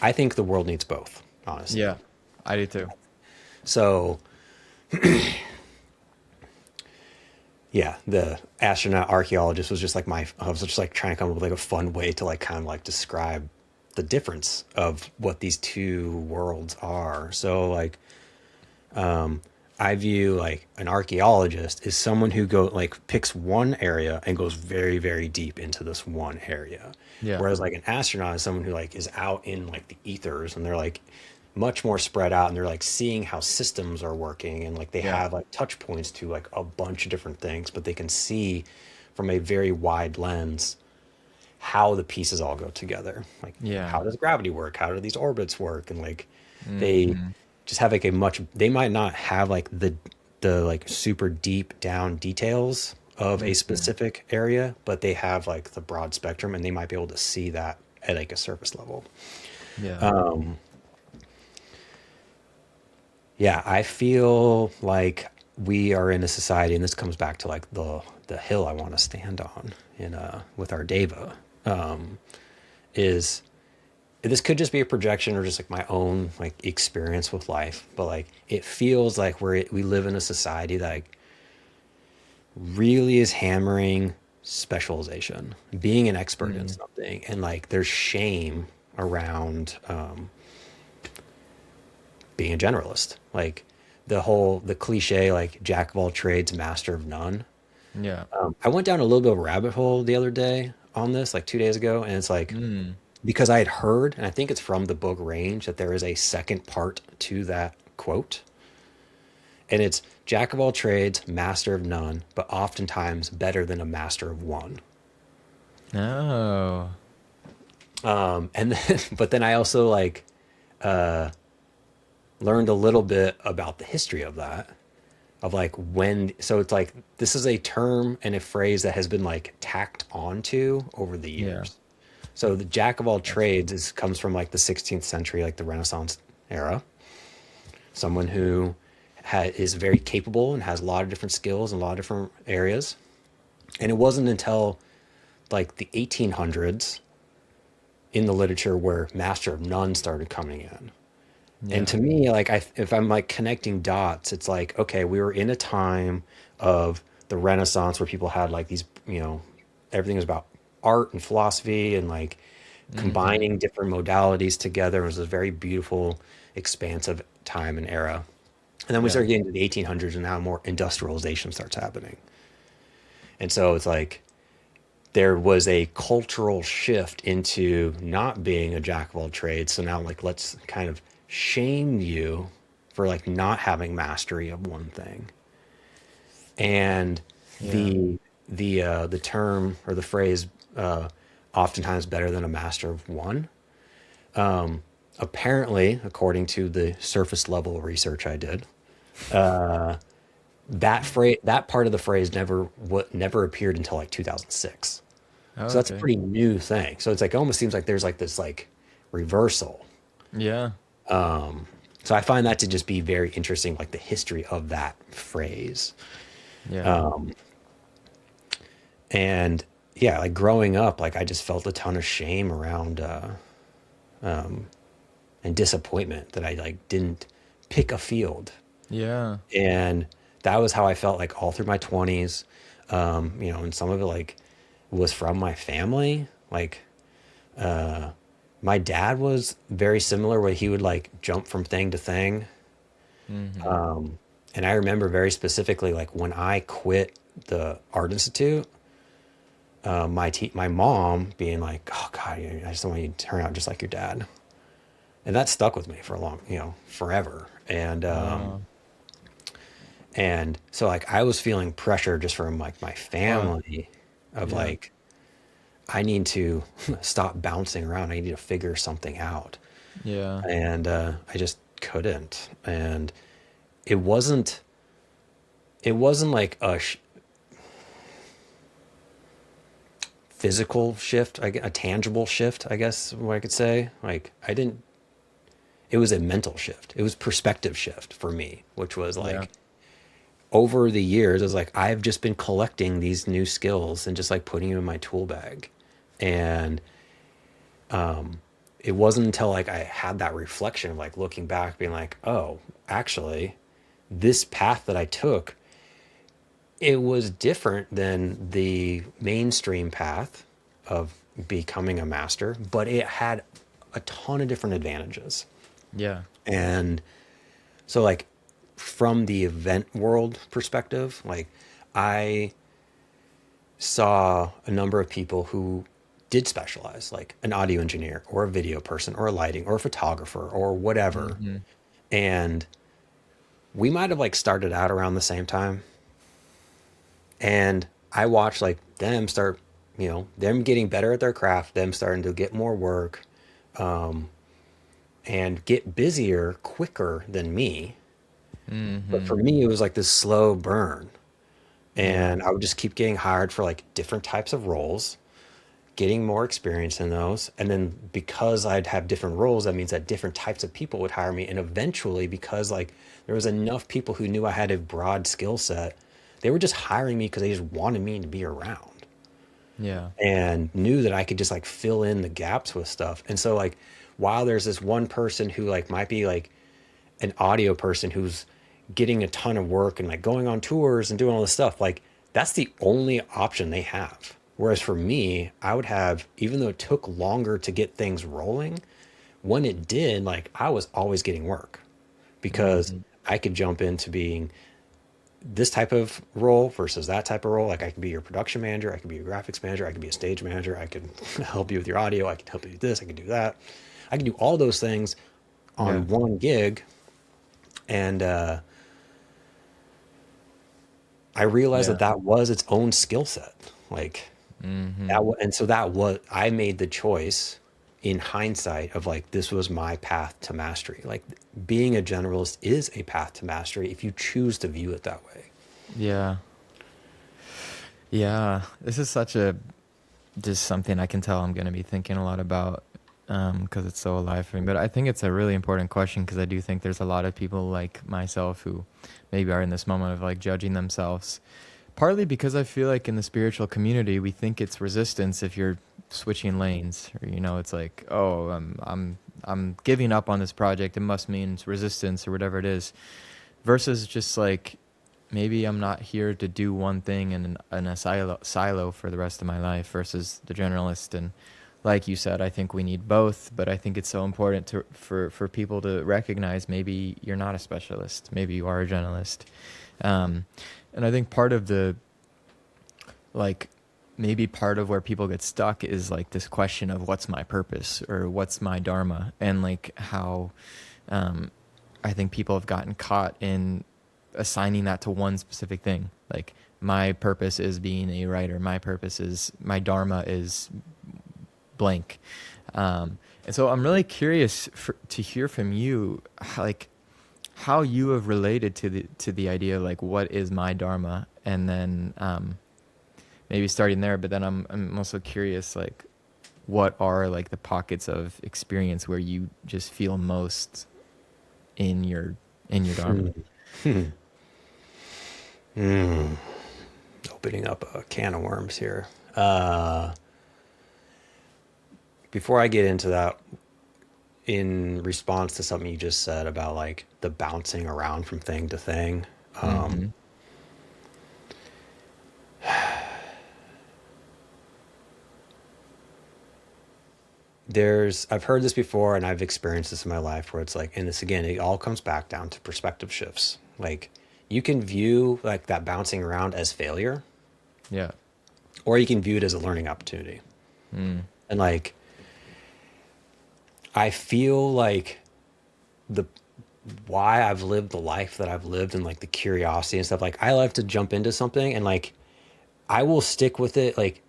I think the world needs both, honestly. Yeah, I do too. So yeah, the astronaut archaeologist was just like I was just like trying to come up with like a fun way to like kind of like describe the difference of what these two worlds are. So like I view like an archaeologist is someone who picks one area and goes very, very deep into this one area. Yeah. Whereas like an astronaut is someone who like is out in like the ethers and they're like much more spread out and they're like seeing how systems are working and like they Yeah. have like touch points to like a bunch of different things, but they can see from a very wide lens how the pieces all go together. Like Yeah. how does gravity work? How do these orbits work? And like they Hmm. just have like they might not have like the like super deep down details of a Hmm. specific area, but they have like the broad spectrum and they might be able to see that at like a surface level. Yeah. Yeah, I feel like we are in a society, and this comes back to like the hill I want to stand on in with our deva, is this could just be a projection or just like my own like experience with life, but like it feels like we live in a society that like really is hammering specialization, being an expert in Mm. something, and like there's shame around being a generalist. Like the cliche like jack of all trades, master of none. Yeah. I went down a little bit of a rabbit hole the other day on this, like 2 days ago, and it's like Mm. because I had heard, and I think it's from the book Range, that there is a second part to that quote. And it's jack of all trades, master of none, but oftentimes better than a master of one. Oh. And then, but then I also like learned a little bit about the history of that, of like when, so it's like this is a term and a phrase that has been like tacked onto over the Yeah. years. So the jack of all Gotcha. trades comes from like the 16th century, like the Renaissance era. Someone who is very capable and has a lot of different skills in a lot of different areas. And it wasn't until like the 1800s in the literature where master of none started coming in. And Yeah. to me, like if I'm like connecting dots, it's like, okay, we were in a time of the Renaissance where people had like these, everything was about art and philosophy and like Hmm. combining different modalities together. It was a very beautiful, expansive time and era. And then we Yeah. start getting to the 1800s, and now more industrialization starts happening. And so it's like there was a cultural shift into not being a jack of all trades. So now, like, let's kind of shame you for like not having mastery of one thing. And Yeah. the term or the phrase, oftentimes better than a master of one. Apparently, according to the surface level research I did, that part of the phrase never appeared until like 2006. Oh, So that's a okay. pretty new thing. So it's like it almost seems like there's like this like reversal. Yeah. So I find that to just be very interesting, like the history of that phrase. Yeah. And yeah, like growing up, like I just felt a ton of shame around and disappointment that I like didn't pick a field. Yeah. And that was how I felt like all through my 20s. And some of it like was from my family. Like my dad was very similar where he would like jump from thing to thing. Hmm. And I remember very specifically like when I quit the art institute, my mom being like, "Oh God, I just don't want you to turn out just like your dad," and that stuck with me for a long, forever. Oh. And so like I was feeling pressure just from like my Fuck. family of Yeah. like I need to stop bouncing around. I need to figure something out, Yeah. and I just couldn't. And it wasn't it wasn't like a physical shift, a tangible shift, I guess what I could say. Like I didn't. It was a mental shift. It was perspective shift for me, which was Yeah. like over the years, I was like, I've just been collecting these new skills and just like putting them in my tool bag. And it wasn't until like I had that reflection of like looking back, being like, oh, actually, this path that I took, it was different than the mainstream path of becoming a master, but it had a ton of different advantages. Yeah. And so like from the event world perspective, like I saw a number of people who did specialize, like an audio engineer or a video person or a lighting or a photographer or whatever. Mm-hmm. And we might have like started out around the same time. And I watched like them start, them getting better at their craft, them starting to get more work, and get busier quicker than me. But Mm-hmm. for me, it was like this slow burn. Yeah. And I would just keep getting hired for like different types of roles, getting more experience in those. And then because I'd have different roles, that means that different types of people would hire me. And eventually, because like there was enough people who knew I had a broad skill set, they were just hiring me because they just wanted me to be around Yeah. and knew that I could just like fill in the gaps with stuff. And so like while there's this one person who like might be like an audio person who's getting a ton of work and like going on tours and doing all this stuff, like that's the only option they have. Whereas for me, I would have, even though it took longer to get things rolling, when it did, like I was always getting work because Mm-hmm. I could jump into being this type of role versus that type of role. Like I could be your production manager, I could be your graphics manager, I could be a stage manager, I could help you with your audio, I could help you with this, I could do that. I can do all those things Yeah. on one gig. And I realized that Yeah. that was its own skill set. Like Mm-hmm. and so that was, I made the choice in hindsight of like, this was my path to mastery. Like being a generalist is a path to mastery if you choose to view it that way. Yeah. Yeah. This is such a just something I can tell I'm going to be thinking a lot about because it's so alive for me. But I think it's a really important question because I do think there's a lot of people like myself who maybe are in this moment of like judging themselves. Partly because I feel like in the spiritual community we think it's resistance if you're switching lanes, or it's like, oh, I'm giving up on this project. It must mean it's resistance or whatever it is. Versus just like maybe I'm not here to do one thing in a silo for the rest of my life versus the generalist. And like you said, I think we need both, but I think it's so important for people to recognize maybe you're not a specialist, maybe you are a generalist. And I think part of the, like, maybe part of where people get stuck is like this question of what's my purpose or what's my dharma, and like how I think people have gotten caught in assigning that to one specific thing. Like my purpose is being a writer. My dharma is blank. And so I'm really curious to hear from you, how you have related to the idea, like what is my dharma, and then maybe starting there. But then I'm also curious, like what are like the pockets of experience where you just feel most in your dharma. Opening up a can of worms here. Before I get into that, in response to something you just said about like the bouncing around from thing to thing, Mm-hmm. I've heard this before and I've experienced this in my life where it's like, and this again, it all comes back down to perspective shifts. Like you can view like that bouncing around as failure, Yeah. or you can view it as a learning opportunity. Mm. And like, I feel like the why I've lived the life that I've lived and like the curiosity and stuff, like I love to jump into something and like I will stick with it like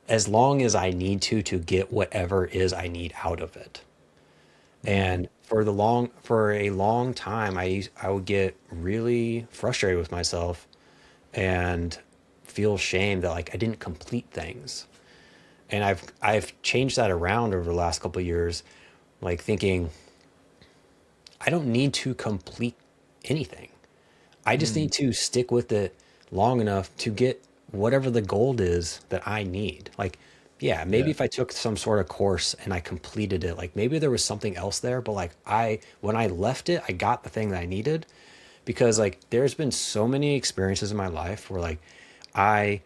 as long as I need to get whatever it is I need out of it. Yeah. And for a long time, I would get really frustrated with myself and feel shame that like I didn't complete things. And I've changed that around over the last couple of years, like thinking I don't need to complete anything. I just Mm. need to stick with it long enough to get whatever the goal is that I need. Like, yeah, maybe Yeah. if I took some sort of course and I completed it, like maybe there was something else there, but like when I left it, I got the thing that I needed because like there's been so many experiences in my life where like I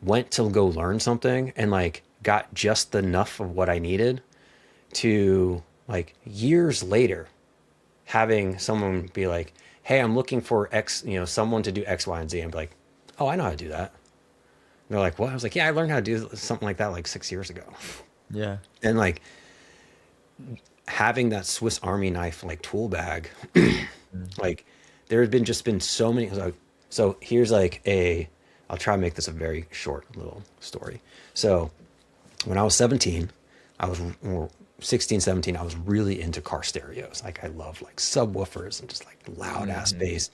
went to go learn something and like got just enough of what I needed to like years later having someone be like, hey, I'm looking for X, someone to do X, Y, and Z. And be like, oh, I know how to do that. And they're like, what? I was like, yeah, I learned how to do something like that like 6 years ago. Yeah. And like having that Swiss Army knife like tool bag, Mm. like there had been so many. So here's like I'll try to make this a very short little story. So when I was 17, I was or 16, 17, I was really into car stereos. Like I love like subwoofers and just like loud ass Mhm. bass.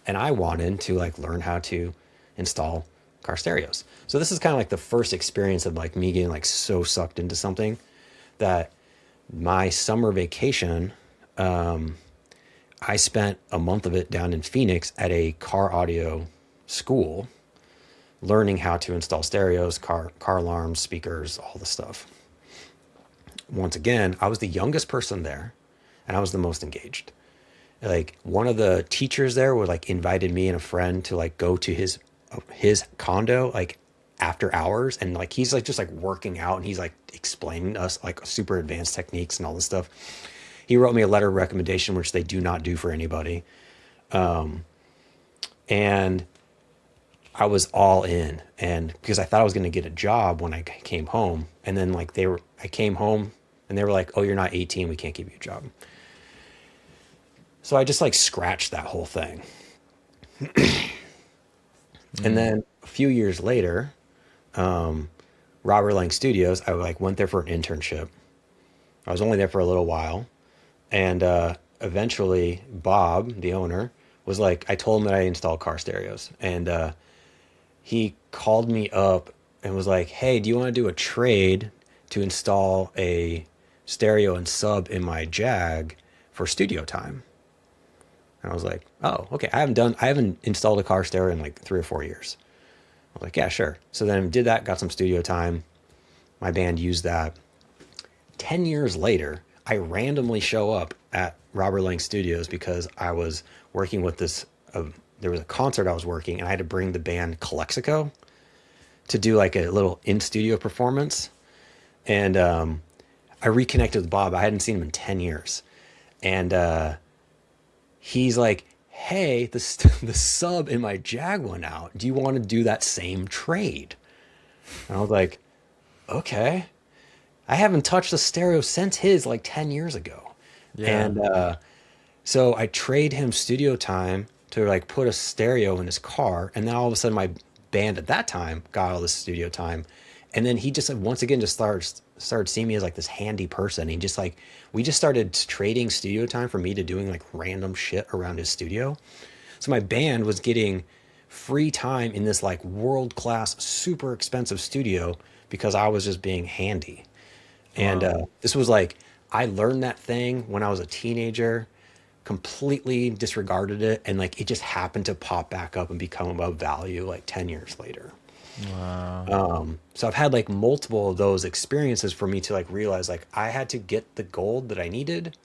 And I wanted to like learn how to install car stereos. So this is kind of like the first experience of like me getting like so sucked into something that my summer vacation, I spent a month of it down in Phoenix at a car audio school, learning how to install stereos, car alarms, speakers, all the stuff. Once again, I was the youngest person there, and I was the most engaged. Like one of the teachers there would like invited me and a friend to like go to his condo like after hours, and like he's like just like working out, and he's like explaining to us like super advanced techniques and all this stuff. He wrote me a letter of recommendation, which they do not do for anybody. And I was all in, and because I thought I was going to get a job when I came home, and then like I came home and they were like, "Oh, you're not 18, we can't give you a job." So I just like scratched that whole thing. And Mm. then a few years later, Robert Lang Studios, I like went there for an internship. I was only there for a little while, and eventually Bob, the owner, was like, I told him that I installed car stereos, and he called me up and was like, "Hey, do you want to do a trade to install a stereo and sub in my Jag for studio time?" And I was like, "Oh, okay. I haven't installed a car stereo in like 3 or 4 years." I was like, "Yeah, sure." So then did that, got some studio time. My band used that. 10 years later, I randomly show up at Robert Lang Studios because I was working with this. There was a concert I was working, and I had to bring the band Calexico to do like a little in studio performance. And I reconnected with Bob. I hadn't seen him in 10 years. And he's like, "Hey, the sub in my Jag went out. Do you want to do that same trade?" And I was like, "Okay." I haven't touched a stereo since his like 10 years ago. Yeah. And so I trade him studio time to like put a stereo in his car. And then all of a sudden my band at that time got all this studio time. And then he just once again just started seeing me as like this handy person. He just like we just started trading studio time for me to doing like random shit around his studio. So my band was getting free time in this like world class, super expensive studio because I was just being handy. And Wow. this was like, I learned that thing when I was a teenager, completely disregarded it. And like, it just happened to pop back up and become of value like 10 years later. Wow. So I've had like multiple of those experiences for me to like realize like I had to get the gold that I needed,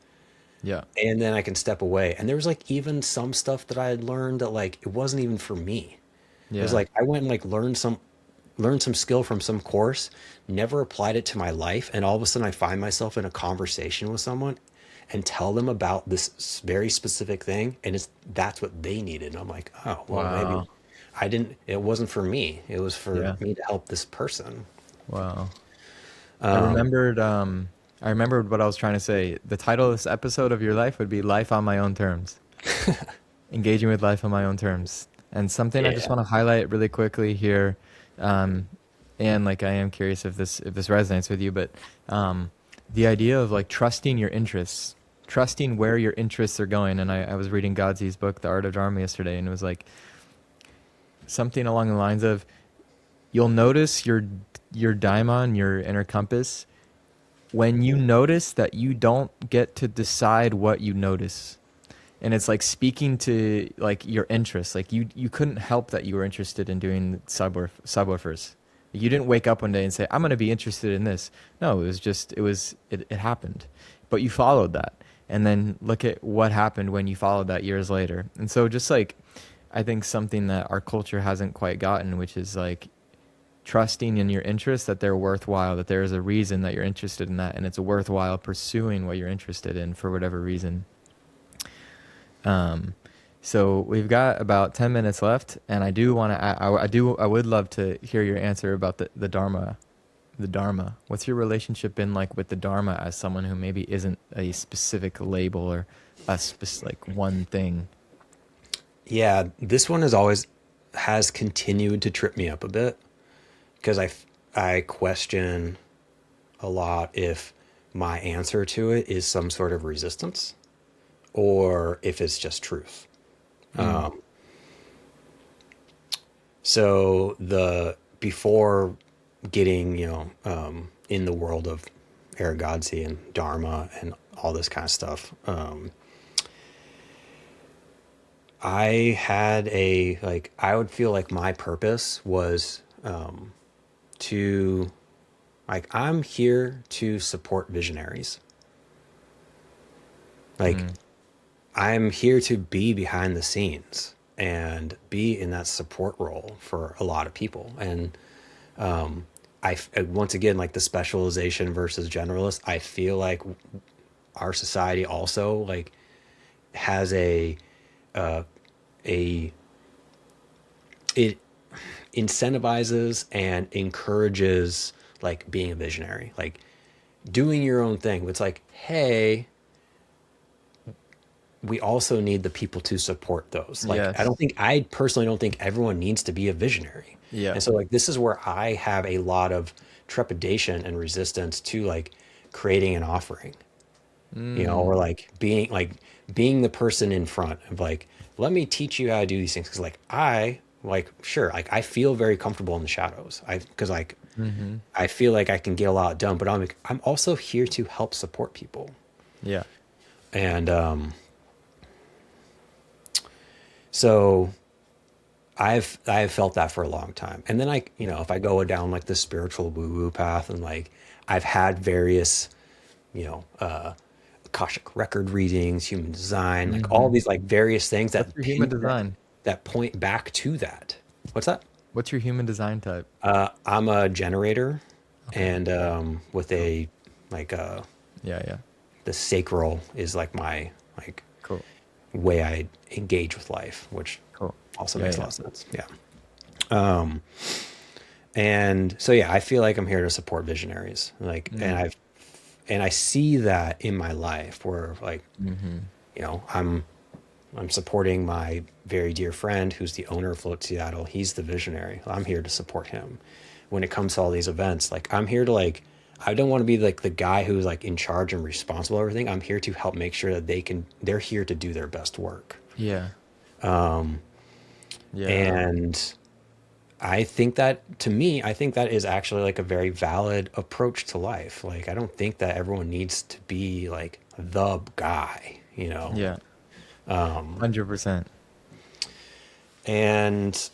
Yeah. and then I can step away. And there was like even some stuff that I had learned that like it wasn't even for me. It was Yeah. like I went and like learned some skill from some course, never applied it to my life, and all of a sudden I find myself in a conversation with someone and tell them about this very specific thing, and that's what they needed. And I'm like, oh, well, maybe Wow. it wasn't for me. It was for Yeah. me to help this person. Wow. I remembered what I was trying to say. The title of this episode of your life would be Life on My Own Terms. Engaging with life on my own terms. And something I just Yeah. want to highlight really quickly here, um, and like I am curious if this resonates with you, but um, the idea of like trusting your interests, trusting where your interests are going. And I was reading Godzi's book, The Art of Dharma, yesterday, and it was like something along the lines of you'll notice your daimon, your inner compass, when you notice that you don't get to decide what you notice. And it's like speaking to like your interests. Like you couldn't help that you were interested in doing subwoofers. You didn't wake up one day and say, I'm going to be interested in this. No, it was just it happened. But you followed that. And then look at what happened when you followed that years later. And so just like I think something that our culture hasn't quite gotten, which is like trusting in your interests, that they're worthwhile, that there is a reason that you're interested in that, and it's worthwhile pursuing what you're interested in for whatever reason. So we've got about 10 minutes left, and I do want to, I would love to hear your answer about the Dharma. The Dharma. What's your relationship been like with the Dharma as someone who maybe isn't a specific label or a like one thing? Yeah, this one has continued to trip me up a bit because I question a lot if my answer to it is some sort of resistance or if it's just truth. Mm. So the before getting, in the world of arrogancy and dharma and all this kind of stuff, I had I would feel like my purpose was to, like, I'm here to support visionaries. Like, Mm. I'm here to be behind the scenes and be in that support role for a lot of people. And once again, like the specialization versus generalist, I feel like our society also like has a it incentivizes and encourages like being a visionary, like doing your own thing. It's like, hey, we also need the people to support those. Like, Yes. I personally don't think everyone needs to be a visionary. Yeah. And so like this is where I have a lot of trepidation and resistance to like creating an offering, or Mm. being the person in front of like, let me teach you how to do these things. Cause like, sure, like I feel very comfortable in the shadows. Cause like, Mm-hmm. I feel like I can get a lot done, but I'm also here to help support people. Yeah. And, so I've felt that for a long time. And then if I go down like the spiritual woo woo path and like I've had various, Akashic record readings, human design, like all Mm-hmm. these like various things What's your human design? that point back to that. What's that? What's your human design type? I'm a generator, Okay. and with Cool. a like Yeah. Yeah. the sacral is like my like Cool. way I engage with life, which Cool. also Yeah. makes a Yeah. lot of sense. Yeah. And so yeah, I feel like I'm here to support visionaries. Like, Mm. and I see that in my life where like, Mm-hmm. I'm supporting my very dear friend who's the owner of Float Seattle. He's the visionary. I'm here to support him. When it comes to all these events, like I'm here to like, I don't want to be like the guy who's like in charge and responsible for everything. I'm here to help make sure that they're here to do their best work. Yeah. Yeah. And I think that to me, I think that is actually like a very valid approach to life. Like, I don't think that everyone needs to be like the guy, Yeah. 100%. And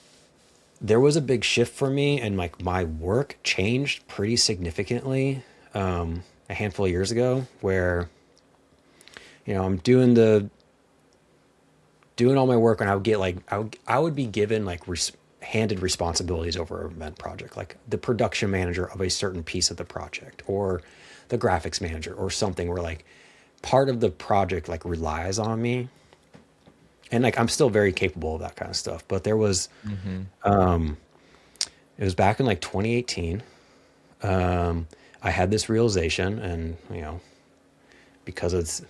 there was a big shift for me, and like my work changed pretty significantly a handful of years ago, where I'm doing all my work, and I would get like I would be given like handed responsibilities over an event project, like the production manager of a certain piece of the project, or the graphics manager, or something where like part of the project like relies on me, and like I'm still very capable of that kind of stuff. But Mm-hmm. it was back in like 2018. I had this realization, and because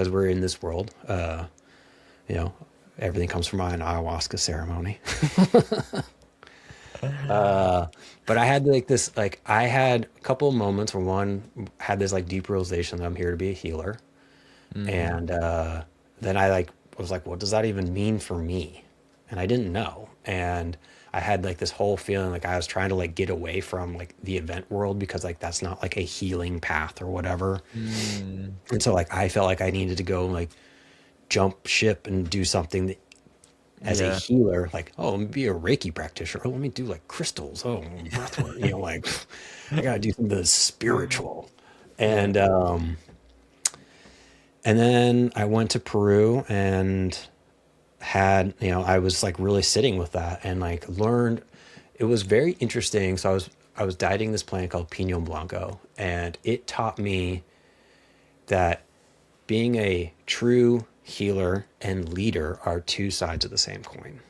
we're in this world, you know, everything comes from an ayahuasca ceremony. But I had like this, like I had a couple of moments where one had this like deep realization that I'm here to be a healer, Mm-hmm. and then I like was like, what does that even mean for me? And I didn't know, and I had like this whole feeling like I was trying to like get away from like the event world because like that's not like a healing path or whatever. Mm. And so like I felt like I needed to go like jump ship and do something that, as a Yeah. healer, like, oh, let me be a Reiki practitioner. Oh, let me do like crystals. Oh, breathwork. Like I gotta do something that's spiritual. Yeah. And then I went to Peru and had, I was like really sitting with that and like learned. It was very interesting. So I was dieting this plant called Pino Blanco, and it taught me that being a true healer, and leader are two sides of the same coin.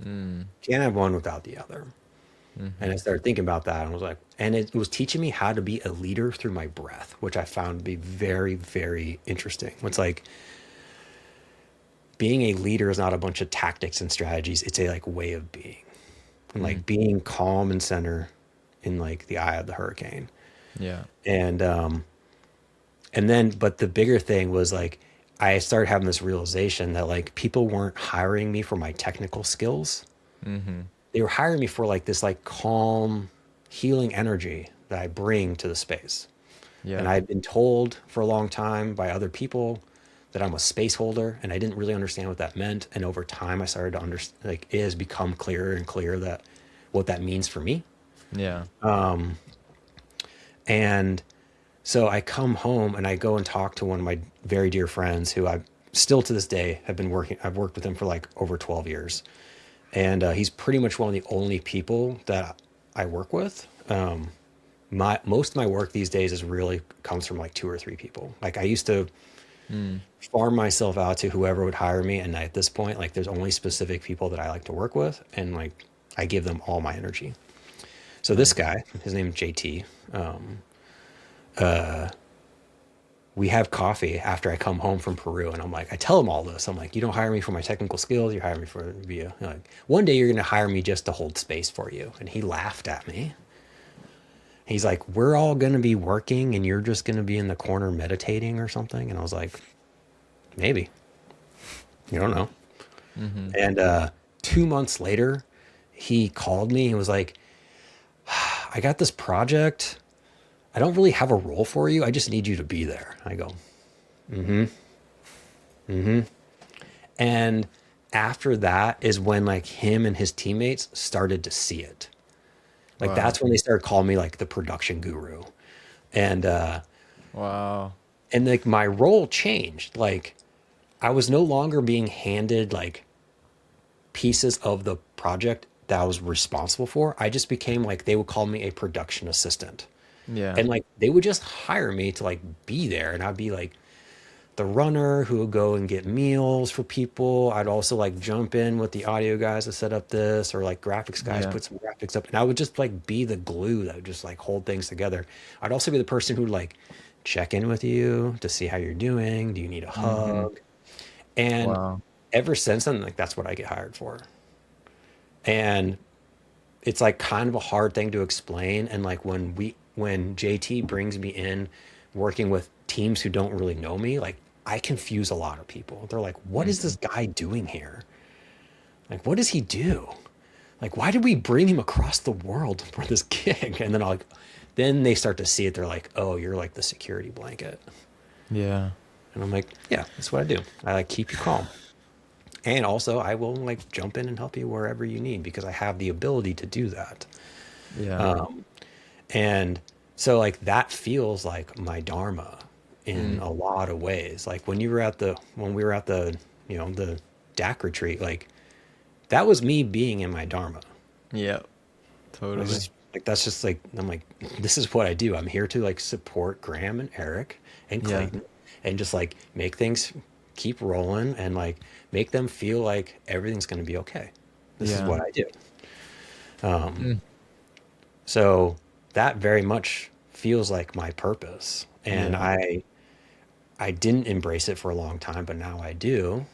Mm. Can't have one without the other. And I Mm-hmm. started thinking about that and I was like, and it was teaching me how to be a leader through my breath, which I found to be very, very interesting. It's like being a leader is not a bunch of tactics and strategies. It's a like way of being and Mm. like being calm and center in like the eye of the hurricane. Yeah. And, and then, but the bigger thing was like, I started having this realization that like people weren't hiring me for my technical skills. Mm-hmm. They were hiring me for like this like calm, healing energy that I bring to the space. And Yeah. I'd been told for a long time by other people that I'm a space holder, and I didn't really understand what that meant. And over time, I started to understand. Like it has become clearer and clearer that what that means for me. Yeah. And so I come home and I go and talk to one of my very dear friends who I still to this day have been working. I've worked with him for like over 12 years, and he's pretty much one of the only people that I work with. My most of my work these days is really comes from like two or three people. Like I used to Mm. farm myself out to whoever would hire me, and at this point, like there's only specific people that I like to work with, and like I give them all my energy. So this Nice. guy, his name is JT. We have coffee after I come home from Peru, and I'm like, I tell him all this. I'm like, you don't hire me for my technical skills. You hire me for via like one day you're gonna hire me just to hold space for you. And he laughed at me. He's like, we're all gonna be working, and you're just gonna be in the corner meditating or something. And I was like, maybe. You don't know. Mm-hmm. And 2 months later, he called me and was like, I got this project. I don't really have a role for you. I just need you to be there. I go, and after that is when like him and his teammates started to see it. Like Wow. that's when they started calling me like the production guru. And Wow. like my role changed. Like I was no longer being handed like pieces of the project that I was responsible for. I just became like they would call me a production assistant. Yeah. And like they would just hire me to like be there, and I'd be like the runner who would go and get meals for people. I'd also like jump in with the audio guys to set up this, or like graphics guys Yeah. put some graphics up, and I would just like be the glue that would just like hold things together. I'd also be the person who would like check in with you to see how you're doing. Do you need a Mm-hmm. hug? And Wow. ever since then, like that's what I get hired for. And it's like kind of a hard thing to explain. And like when JT brings me in working with teams who don't really know me, like I confuse a lot of people. They're like, what is Mm-hmm. this guy doing here? Like, what does he do? Like, why did we bring him across the world for this gig? And then I'll like, then they start to see it. They're like, oh, you're like the security blanket. Yeah. And I'm like, yeah, that's what I do. I like keep you calm. And also I will like jump in and help you wherever you need because I have the ability to do that. Yeah. And so like that feels like my dharma in Mm. a lot of ways. Like when we were at the, the DAC retreat, like that was me being in my dharma. Yeah. I was Totally. just like, that's just like, I'm like, this is what I do. I'm here to like support Graham and Eric and Yeah. Clayton and just like make things keep rolling and like make them feel like everything's going to be okay. This is Yeah. what I do. Mm. So that very much feels like my purpose. And Yeah. I didn't embrace it for a long time, but now I do.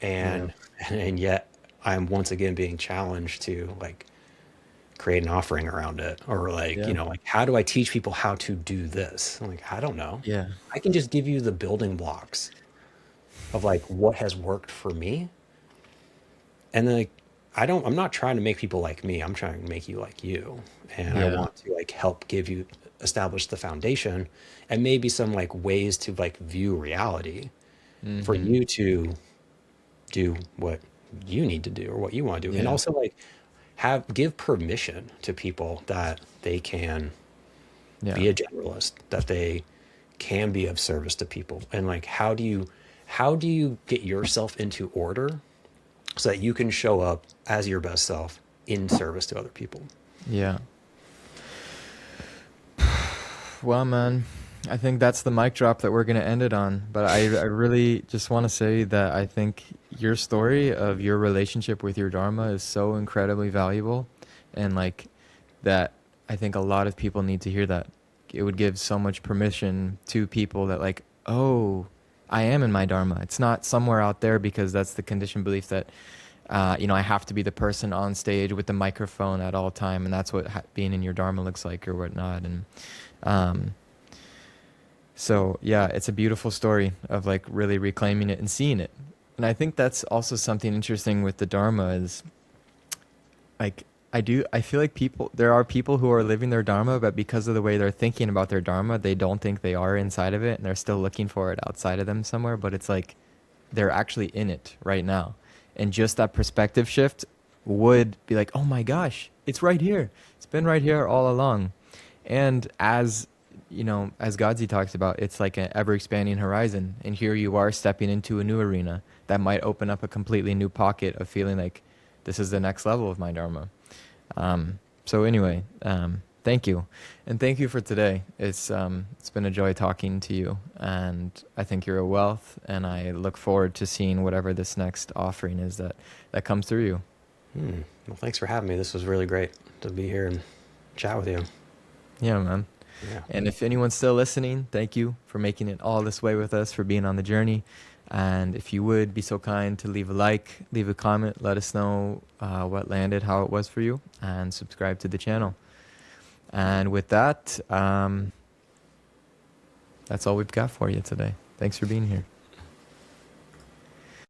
Yeah. And and yet I'm once again being challenged to like create an offering around it, or like, Yeah. like how do I teach people how to do this? I'm like, I don't know. Yeah. I can just give you the building blocks of like what has worked for me. And then like I'm not trying to make people like me. I'm trying to make you like you. And I Yeah. want to like help give you establish the foundation and maybe some like ways to like view reality for Mm-hmm. you to do what you need to do or what you want to do. And Yeah. also like give permission to people that they can Yeah. be a generalist, that they can be of service to people. And like how do you get yourself into order so that you can show up as your best self in service to other people? Yeah. Well, man, I think that's the mic drop that we're going to end it on. But I really just want to say that I think your story of your relationship with your Dharma is so incredibly valuable. And like that, I think a lot of people need to hear that. It would give so much permission to people that, like, oh, I am in my Dharma. It's not somewhere out there, because that's the conditioned belief that, I have to be the person on stage with the microphone at all time. And that's what being in your Dharma looks like or whatnot. And, um, so yeah, it's a beautiful story of like really reclaiming it and seeing it. And I think that's also something interesting with the Dharma is like I feel like there are people who are living their Dharma, but because of the way they're thinking about their Dharma, they don't think they are inside of it and they're still looking for it outside of them somewhere, but it's like they're actually in it right now. And just that perspective shift would be like, oh my gosh, it's right here. It's been right here all along. And as Godzi talks about, it's like an ever expanding horizon. And here you are stepping into a new arena that might open up a completely new pocket of feeling like this is the next level of my Dharma. So anyway, thank you. And thank you for today. It's been a joy talking to you. And I think you're a wealth. And I look forward to seeing whatever this next offering is that comes through you. Well, thanks for having me. This was really great to be here and chat with you. Yeah, man. Yeah. And if anyone's still listening, thank you for making it all this way with us, for being on the journey. And if you would be so kind to leave a like, leave a comment, let us know what landed, how it was for you, and subscribe to the channel. And with that, that's all we've got for you today. Thanks for being here.